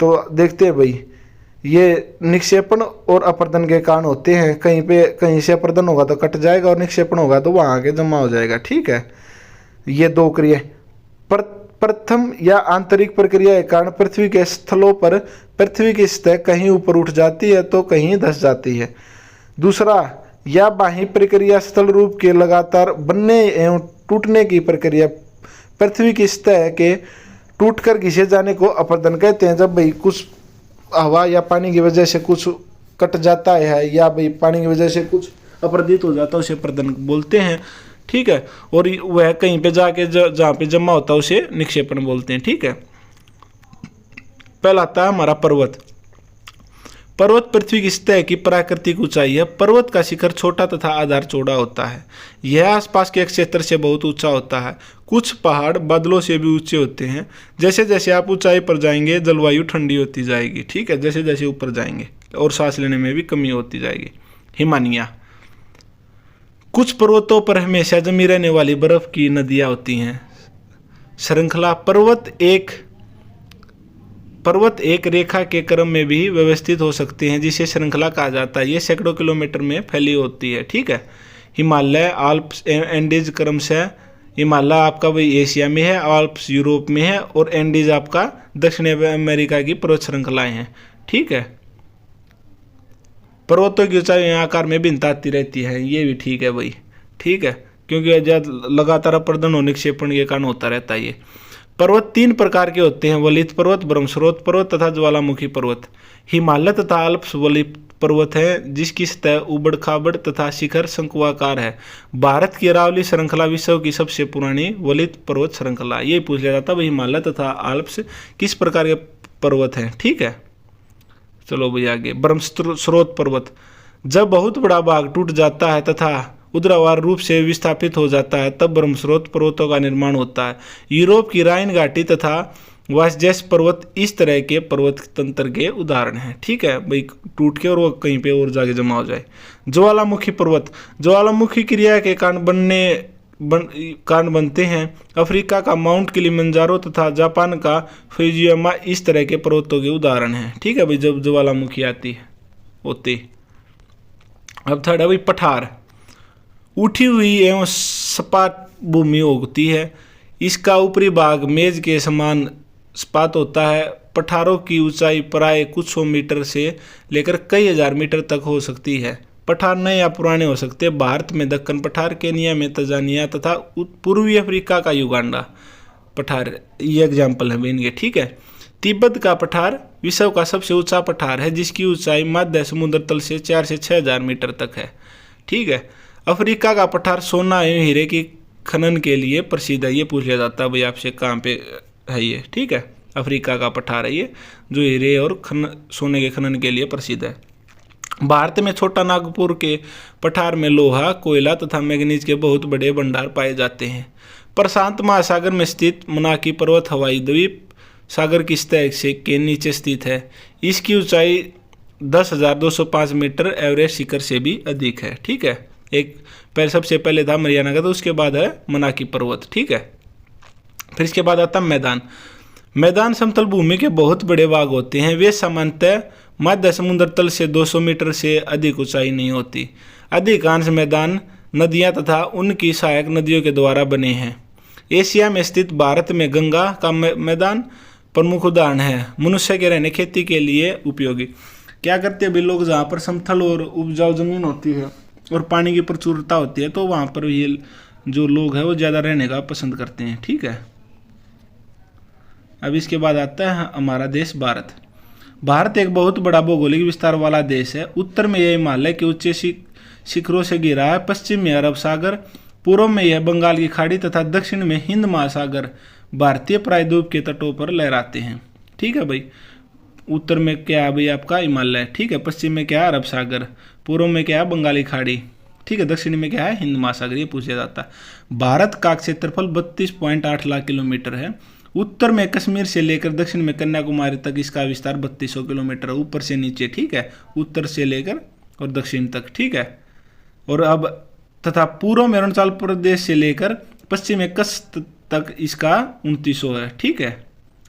तो देखते हैं भाई, ये निक्षेपण और अपर्दन के कारण होते हैं। कहीं से अपर्दन होगा तो कट जाएगा और निक्षेपण होगा तो वहाँ आके जमा हो जाएगा। ठीक है, ये दो क्रिया। प्रथम या आंतरिक प्रक्रिया के कारण पृथ्वी के स्थलों पर पृथ्वी की सतह कहीं ऊपर उठ जाती है तो कहीं धंस जाती है। दूसरा या बाह्य प्रक्रिया स्थल रूप के लगातार बनने एवं टूटने की प्रक्रिया। पृथ्वी की सतह के टूटकर घिसे जाने को अपर्दन कहते हैं। जब भाई कुछ हवा या पानी की वजह से कुछ कट जाता है या भाई पानी की वजह से कुछ अपर्दित हो जाता है उसे अपर्दन बोलते हैं। ठीक है, और वह कहीं पे जाके जहाँ पे जमा होता है उसे निक्षेपण बोलते हैं। ठीक है, पहला आता है हमारा पर्वत। पर्वत पृथ्वी की सतह की प्राकृतिक ऊंचाई है। पर्वत का शिखर छोटा तथा आधार चौड़ा होता है। यह आसपास के क्षेत्र से बहुत ऊंचा होता है। कुछ पहाड़ बादलों से भी ऊंचे होते हैं। जैसे जैसे आप ऊंचाई पर जाएंगे जलवायु ठंडी होती जाएगी। ठीक है, जैसे जैसे ऊपर जाएंगे और सांस लेने में भी कमी होती जाएगी। हिमानिया, कुछ पर्वतों पर हमेशा जमी रहने वाली बर्फ की नदियाँ होती हैं। श्रृंखला, पर्वत एक रेखा के क्रम में भी व्यवस्थित हो सकते हैं जिसे श्रृंखला कहा जाता है। ये सैकड़ों किलोमीटर में फैली होती है। ठीक है, हिमालय, आल्प्स, एंडीज क्रमशः। हिमालय आपका वही एशिया में है, आल्प्स यूरोप में है और एंडीज आपका दक्षिण अमेरिका की पर्वत श्रृंखलाएं हैं। ठीक है, पर्वतों की ऊंचाई आकार में भिन्नता आती रहती है। ये भी ठीक है भाई। ठीक है, क्योंकि लगातार अपर्दन और निक्षेपण के कारण होता रहता है। ये पर्वत 3 प्रकार के होते हैं: वलित पर्वत, ब्रह्मस्रोत पर्वत तथा ज्वालामुखी पर्वत। हिमालय तथा आल्प्स वलित पर्वत है जिसकी सतह उबड़ खाबड़ तथा शिखर शंकुआकार है। भारत की अरावली श्रृंखला विश्व की सबसे पुरानी वलित पर्वत श्रृंखला। ये पूछ लिया जाता है भाई हिमालय तथा आल्प्स किस प्रकार के पर्वत हैं। ठीक है, चलो भाई आगे। ब्रह्मस्रोत पर्वत, जब बहुत बड़ा भाग टूट जाता है तथा ऊर्ध्वाधर रूप से विस्थापित हो जाता है तब ब्रह्मस्रोत पर्वतों का निर्माण होता है। यूरोप की राइन घाटी तथा वासजैस पर्वत इस तरह के पर्वत तंत्र के उदाहरण हैं। ठीक है भाई, टूट के और वो कहीं पे और जाके जमा हो जाए। ज्वालामुखी पर्वत, ज्वालामुखी क्रिया के कारण बनते हैं। अफ्रीका का माउंट किलिमंजारो तथा जापान का फ्यूजियामा इस तरह के पर्वतों के उदाहरण हैं। ठीक है भाई, जब ज्वालामुखी आती है होती। अब थर्ड है भाई पठार, उठी हुई एवं सपाट भूमि होती है। इसका ऊपरी भाग मेज के समान सपाट होता है। पठारों की ऊंचाई प्राय कुछ 100 मीटर से लेकर कई हजार मीटर तक हो सकती है। पठार नए या पुराने हो सकते हैं। भारत में दक्कन पठार, केनिया में तंजानिया तथा पूर्वी अफ्रीका का युगांडा पठार ये एग्जाम्पल है इनके। ठीक है, तिब्बत का पठार विश्व का सबसे ऊंचा पठार है, जिसकी ऊंचाई मध्य समुद्र तल से 4 से 6 हजार मीटर तक है। ठीक है, अफ्रीका का पठार सोना एवं हीरे की खनन के लिए प्रसिद्ध है। ये पूछ लिया जाता है भाई आपसे कहाँ पे है ये। ठीक है, अफ्रीका का पठार है ये, जो हीरे और सोने के खनन के लिए प्रसिद्ध है। भारत में छोटा नागपुर के पठार में लोहा, कोयला तथा मैग्नीज के बहुत बड़े भंडार पाए जाते हैं। प्रशांत महासागर में स्थित मनाकी पर्वत हवाई द्वीप सागर की सतह से के नीचे स्थित है। इसकी ऊंचाई 10,205 मीटर एवरेस्ट शिखर से भी अधिक है। ठीक है, सबसे पहले था मरियाना का, तो उसके बाद है मनाकी पर्वत। ठीक है, फिर इसके बाद आता मैदान। मैदान समतल भूमि के बहुत बड़े भाग होते हैं। वे सामान्यतः मध्य समुद्र तल से 200 मीटर से अधिक ऊंचाई नहीं होती। अधिकांश मैदान नदियां तथा उनकी सहायक नदियों के द्वारा बने हैं। एशिया में स्थित भारत में गंगा का मैदान प्रमुख उदाहरण है। मनुष्य के रहने खेती के लिए उपयोगी। क्या करते हैं भाई लोग, जहाँ पर समतल और उपजाऊ जमीन होती है और पानी की प्रचुरता होती है, तो वहाँ पर ये जो लोग हैं वो ज़्यादा रहने का पसंद करते हैं। ठीक है, अब इसके बाद आता है हमारा देश भारत। भारत एक बहुत बड़ा भौगोलिक विस्तार वाला देश है। उत्तर में यह हिमालय के ऊंचे शिखरों से घिरा है। पश्चिम में अरब सागर, पूर्व में यह बंगाल की खाड़ी तथा दक्षिण में हिंद महासागर भारतीय प्रायद्वीप के तटों पर लहराते हैं। ठीक है भाई, उत्तर में क्या है भाई आपका हिमालय। ठीक है, पश्चिम में क्या है अरब सागर, पूर्व में क्या है बंगाली खाड़ी। ठीक है, दक्षिण में क्या है हिंद महासागर। ये पूछा जाता है। भारत का क्षेत्रफल 32.8 लाख किलोमीटर है। उत्तर में कश्मीर से लेकर दक्षिण में कन्याकुमारी तक इसका विस्तार 3200 किलोमीटर है, ऊपर से नीचे। ठीक है, उत्तर से लेकर और दक्षिण तक। ठीक है, और अब तथा पूर्व में अरुणाचल प्रदेश से लेकर पश्चिम में कच्छ तक इसका 2900 है। ठीक है,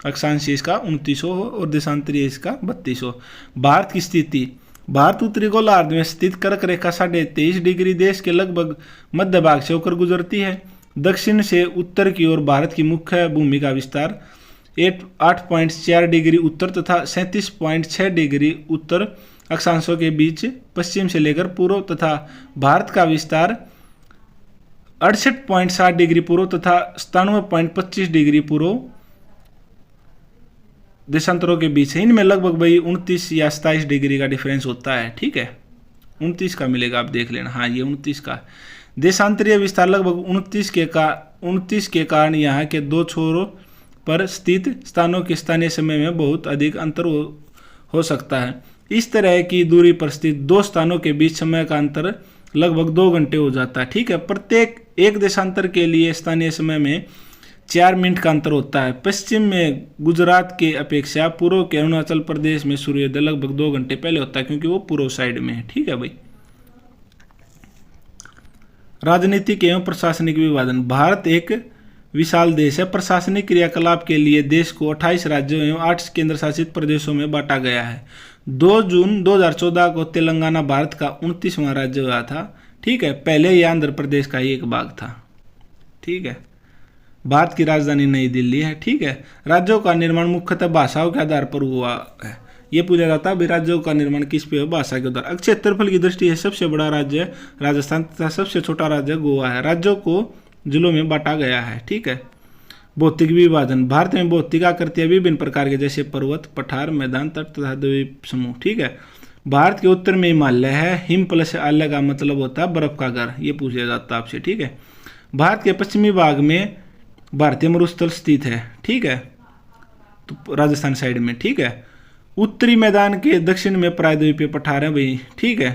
अक्षांशीय इसका 2900 और देशांतरीय इसका 3200। भारत की स्थिति, भारत उत्तरी गोलार्ध में स्थित कर्क रेखा 23.5 डिग्री देश के लगभग मध्य भाग से होकर गुजरती है। दक्षिण से उत्तर की ओर भारत की मुख्य भूमि का विस्तार 8.4 डिग्री उत्तर तथा 37.6 डिग्री उत्तर अक्षांशों के बीच पश्चिम से लेकर पूर्व तथा भारत का विस्तार 68.7 डिग्री पूर्व तथा 97.25 डिग्री पूर्व देशांतरों के बीच है। इनमें लगभग भाई 29 या 27 डिग्री का डिफरेंस होता है। ठीक है, 29 का मिलेगा, आप देख लेना। हाँ, ये 29 का। देशांतरीय विस्तार लगभग 29 के कारण यहाँ के दो छोरों पर स्थित स्थानों के स्थानीय समय में बहुत अधिक अंतर हो सकता है। इस तरह की दूरी पर स्थित दो स्थानों के बीच समय का अंतर लगभग 2 घंटे हो जाता है। ठीक है, प्रत्येक एक देशांतर के लिए स्थानीय समय में 4 मिनट का अंतर होता है। पश्चिम में गुजरात के अपेक्षा पूर्व के अरुणाचल प्रदेश में सूर्योदय लगभग 2 घंटे पहले होता है, क्योंकि वो पूर्व साइड में है। ठीक है भाई। राजनीतिक एवं प्रशासनिक विभाजन। भारत एक विशाल देश है। प्रशासनिक क्रियाकलाप के लिए देश को 28 राज्यों एवं 8 केंद्र शासित प्रदेशों में बांटा गया है। 2 जून 2014 को तेलंगाना भारत का 29वां राज्य हुआ था। ठीक है, पहले यह आंध्र प्रदेश का ही एक भाग था। ठीक है, भारत की राजधानी नई दिल्ली है। ठीक है, राज्यों का निर्माण मुख्यतः भाषाओं के आधार पर हुआ है। ये पूछा जाता है राज्यों का निर्माण किस पे है, भाषा के आधार। क्षेत्रफल की दृष्टि से सबसे बड़ा राज्य राजस्थान तथा सबसे छोटा राज्य गोवा है। राज्यों को जिलों में बांटा गया है। ठीक है, भौतिक विभाजन। भारत में भौतिक आकृतियां विभिन्न प्रकार के, जैसे पर्वत, पठार, मैदान, तट तथा द्वीप समूह। ठीक है, भारत के उत्तर में हिमालय है। हिम प्लस आलय का मतलब होता है बर्फ का घर। ये पूछा जाता है आपसे। ठीक है, भारत के पश्चिमी भाग में भारतीय मरुस्थल स्थित है। ठीक है, तो राजस्थान साइड में। ठीक है, उत्तरी मैदान के दक्षिण में प्रायद्वीपीय पठार है भाई। ठीक है,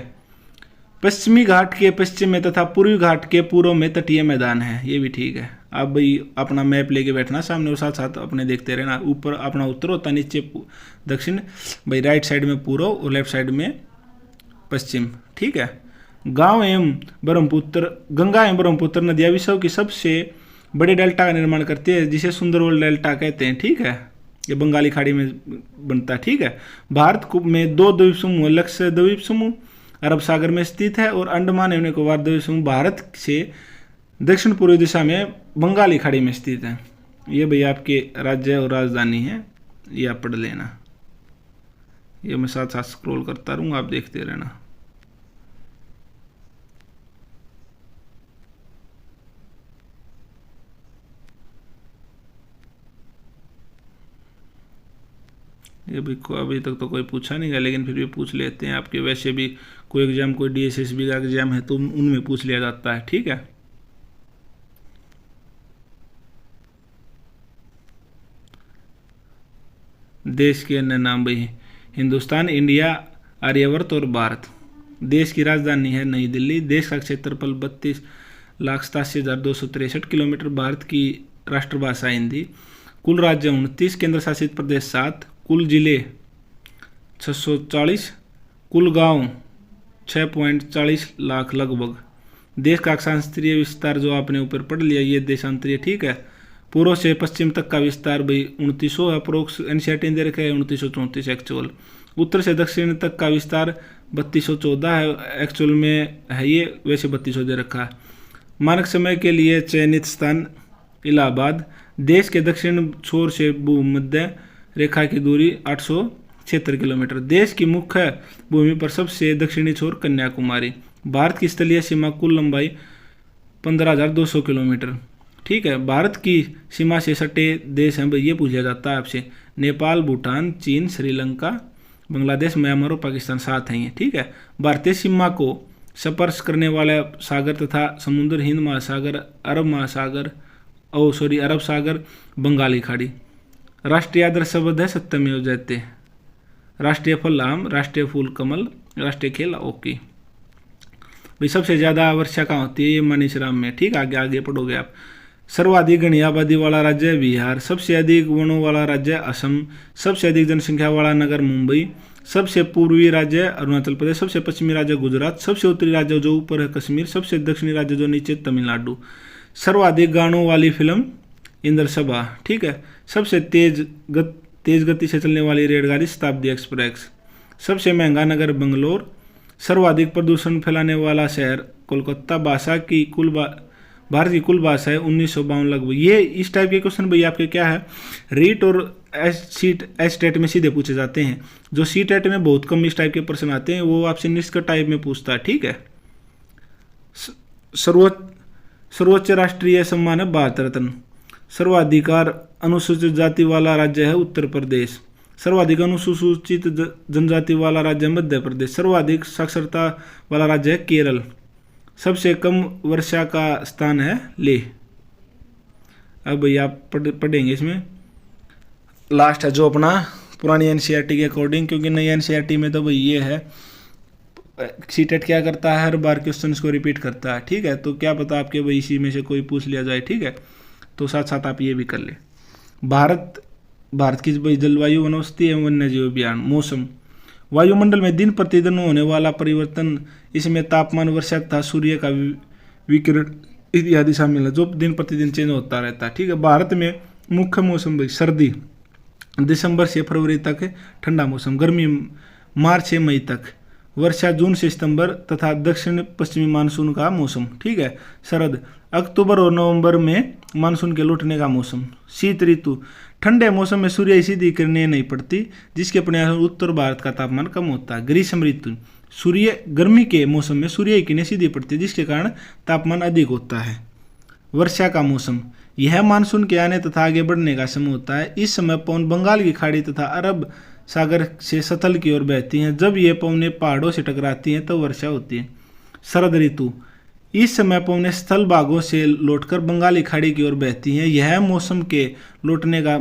पश्चिमी घाट के पश्चिम में तथा पूर्वी घाट के पूर्व में तटीय मैदान है। ये भी ठीक है। आप भाई अपना मैप लेके बैठना सामने और साथ साथ अपने देखते रहना। ऊपर अपना उत्तर होता, नीचे दक्षिण, भाई राइट साइड में पूर्व और लेफ्ट साइड में पश्चिम, ठीक है। गांव एवं ब्रह्मपुत्र, गंगा एवं ब्रह्मपुत्र नदियां विश्व की सबसे बड़े डेल्टा का निर्माण करती है जिसे सुंदरबन डेल्टा कहते हैं, ठीक है। ये बंगाली खाड़ी में बनता है, ठीक है। भारत में 2 द्वीप समूह, लक्षद्वीप समूह अरब सागर में स्थित है और अंडमान एवं निकोबार द्वीप समूह भारत से दक्षिण पूर्वी दिशा में बंगाली खाड़ी में स्थित है। ये भैया आपके राज्य और राजधानी है, ये आप पढ़ लेना। ये मैं साथ साथ स्क्रॉल करता रहूँगा, आप देखते रहना। ये भी अभी तक तो कोई पूछा नहीं गया, लेकिन फिर भी पूछ लेते हैं। आपके वैसे भी कोई एग्जाम, कोई DSSB का एग्जाम है तो उनमें पूछ लिया जाता है, ठीक है। देश के अन्य नाम भाई हिंदुस्तान, इंडिया, आर्यवर्त और भारत। देश की राजधानी है नई दिल्ली। देश का क्षेत्रफल 32,87,263 किलोमीटर। भारत की राष्ट्रभाषा हिंदी। कुल राज्य 29, केंद्र शासित प्रदेश 7, कुल जिले 640, कुल गांव 6.40 लाख लगभग। देश का अक्षांशीय विस्तार जो आपने ऊपर पढ़ लिया, ये देशांतरीय, ठीक है। पूर्व से पश्चिम तक का विस्तार भाई 2900 अप्रोक्स एनसीईआरटी दे रखा है, 2934 एक्चुअल। उत्तर से दक्षिण तक का विस्तार 3214 है, एक्चुअल में है ये, वैसे 3200 दे रखा है। मानक समय के लिए चयनित स्थान इलाहाबाद। देश के दक्षिण छोर से भूमध्य रेखा की दूरी 876 किलोमीटर। देश की मुख्य भूमि पर सबसे दक्षिणी छोर कन्याकुमारी। भारत की स्थलीय सीमा कुल लंबाई 15,200 किलोमीटर, ठीक है। भारत की सीमा से सटे देश हैं भाई, ये पूछा जाता है आपसे। नेपाल, भूटान, चीन, श्रीलंका, बांग्लादेश, म्यांमार और पाकिस्तान 7 हैं ये, ठीक है। भारतीय सीमा को स्पर्श करने वाला सागर तथा समुद्र हिंद महासागर, अरब सागर, बंगाली खाड़ी। राष्ट्रीय आदर्श शब्द है सत्यमेव जयते। राष्ट्रीय फल आम, राष्ट्रीय फूल कमल, राष्ट्रीय खेल हॉकी। भाई सबसे ज़्यादा वर्षा कहाँ होती है? ये मनीषराम में, ठीक। आगे आगे पढ़ोगे आप। सर्वाधिक घनी आबादी वाला राज्य है बिहार। सबसे अधिक वनों वाला राज्य है असम। सबसे अधिक जनसंख्या वाला नगर मुंबई। सबसे पूर्वी राज्य है अरुणाचल प्रदेश। सबसे पश्चिमी राज्य गुजरात। सबसे उत्तरी राज्य जो ऊपर है कश्मीर। सबसे दक्षिणी राज्य जो नीचे तमिलनाडु। सर्वाधिक गानों वाली फिल्म इंद्रसभा, ठीक है। सबसे तेज गति से चलने वाली रेलगाड़ी शताब्दी एक्सप्रेस। सबसे महंगा नगर बंगलोर। सर्वाधिक प्रदूषण फैलाने वाला शहर कोलकाता। भारत की कुल भाषा है 1952 लगभग। ये इस टाइप के क्वेश्चन भैया आपके क्या है, रीट और एस टेट में सीधे पूछे जाते हैं। जो सी टेट में बहुत कम इस टाइप के प्रश्न आते हैं, वो आपसे निष्कर्ष टाइप में पूछता है, ठीक है। सर्वोच्च राष्ट्रीय सम्मान है भारत रत्न। सर्वाधिकार अनुसूचित जाति वाला राज्य है उत्तर प्रदेश। सर्वाधिक अनुसूचित जनजाति वाला राज्य है मध्य प्रदेश। सर्वाधिक साक्षरता वाला राज्य है केरल। सबसे कम वर्षा का स्थान है लेह। अब भैया आप पढ़ेंगे इसमें। लास्ट है जो अपना पुरानी एनसीईआरटी के अकॉर्डिंग, क्योंकि नई एनसीईआरटी में तो भाई ये है सीटेट क्या करता है, हर बार क्वेश्चन को रिपीट करता है, ठीक है। तो क्या पता आपके भाई इसी में से कोई पूछ लिया जाए, ठीक है। तो साथ साथ आप ये भी कर ले। भारत की भाई जलवायु, वनस्पति एवं वन्यजीव अभियान। मौसम, वायुमंडल में दिन प्रतिदिन होने वाला परिवर्तन, इसमें तापमान, वर्षा तथा सूर्य का विकिरण इत्यादि शामिल है, जो दिन प्रतिदिन चेंज होता रहता है, ठीक है। भारत में मुख्य मौसम भाई सर्दी दिसंबर से फरवरी तक, ठंडा मौसम गर्मी मार्च से मई तक, वर्षा जून से सितंबर तथा दक्षिण पश्चिमी मानसून का मौसम, ठीक है। शरद अक्टूबर और नवंबर में मानसून के लौटने का मौसम। शीत ऋतु, ठंडे मौसम में सूर्य सीधी किरणें नहीं पड़ती, जिसके परिणाम उत्तर भारत का तापमान कम होता है। ग्रीष्म ऋतु, गर्मी के मौसम में सूर्य की किरणें सीधी पड़ती है, जिसके कारण तापमान अधिक होता है। वर्षा का मौसम, यह मानसून के आने तथा आगे बढ़ने का समय होता है। इस समय पवन बंगाल की खाड़ी तथा अरब सागर से सतल की ओर बहती हैं। जब ये पवनें पहाड़ों से टकराती हैं तो वर्षा होती है। शरद ऋतु, इस समय पवनें स्थल भागों से लौटकर बंगाली खाड़ी की ओर बहती हैं। यह मानसून के लौटने का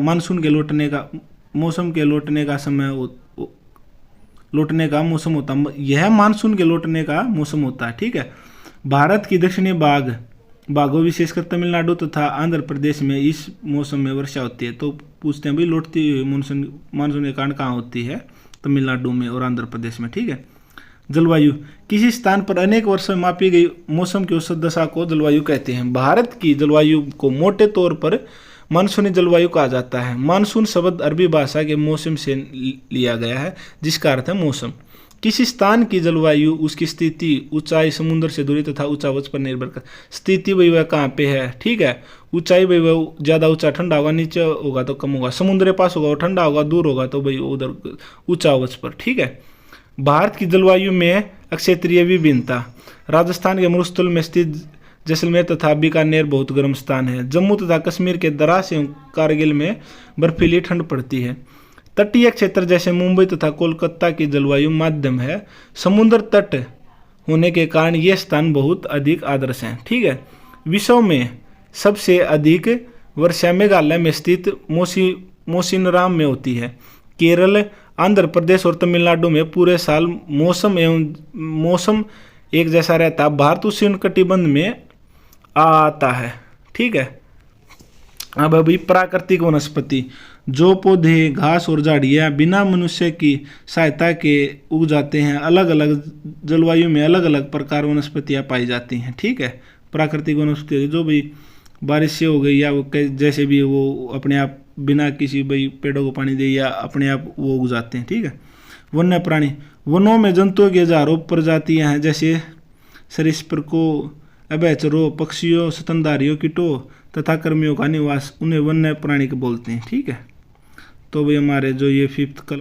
मौसम होता है। यह मानसून के लौटने का मौसम होता है, ठीक है। भारत की दक्षिणी भाग भागों विशेषकर तमिलनाडु तथा आंध्र प्रदेश में इस मौसम में वर्षा होती है। तो पूछते हैं भाई लौटती हुई मानसून के कारण कहाँ होती है? तमिलनाडु में और आंध्र प्रदेश में, ठीक है। जलवायु, किसी स्थान पर अनेक वर्षों में मापी गई मौसम की औसत दशा को जलवायु कहते हैं। भारत की जलवायु को मोटे तौर पर मानसूनी जलवायु कहा जाता है। मानसून शब्द अरबी भाषा के मौसम से लिया गया है, जिसका अर्थ है मौसम। किसी स्थान की जलवायु उसकी स्थिति, ऊंचाई, समुद्र से दूरी तथा ऊंचावच पर निर्भर कर। स्थिति भाई वह कहाँ पे है, ठीक है। ऊंचाई भाई वह ज़्यादा ऊंचा ठंडा होगा, नीचे होगा तो कम होगा। समुद्र के पास होगा वो ठंडा होगा, दूर होगा तो भाई उधर ऊंचावच पर, ठीक है। भारत की जलवायु में अक्षेत्रीय विभिन्नता। राजस्थान के मरुस्थल में स्थित जैसलमेर तथा बीकानेर बहुत गर्म स्थान है। जम्मू तथा कश्मीर के द्रास एवं कारगिल में बर्फीली ठंड पड़ती है। तटीय क्षेत्र जैसे मुंबई तथा कोलकाता की जलवायु माध्यम है। समुद्र तट होने के कारण ये स्थान बहुत अधिक आदर्श हैं, ठीक है। विश्व में सबसे अधिक वर्षा मेघालय में स्थित मोसिनराम में होती है। केरल, आंध्र प्रदेश और तमिलनाडु में पूरे साल मौसम एक जैसा रहता है। भारत उष्णकटिबंध में आता है, ठीक है। अब अभी प्राकृतिक वनस्पति, जो पौधे, घास और झाड़ियाँ बिना मनुष्य की सहायता के उग जाते हैं। अलग अलग जलवायु में अलग अलग प्रकार वनस्पतियाँ पाई जाती हैं, ठीक है। प्राकृतिक वनस्पति जो भी बारिश से हो गई या वो जैसे भी वो अपने आप बिना किसी भाई पेड़ों को पानी दे या अपने आप वो उग जाते हैं, ठीक है। वन्य प्राणी, वनों में जंतुओं की हजारों प्रजातियां हैं, जैसे सरीसृपों, अभयचरों, पक्षियों, स्तनधारियों, कीटों तथा कर्मियों का निवास, उन्हें वन्य प्राणी के बोलते हैं, ठीक है। तो भाई हमारे जो ये 5th क्लास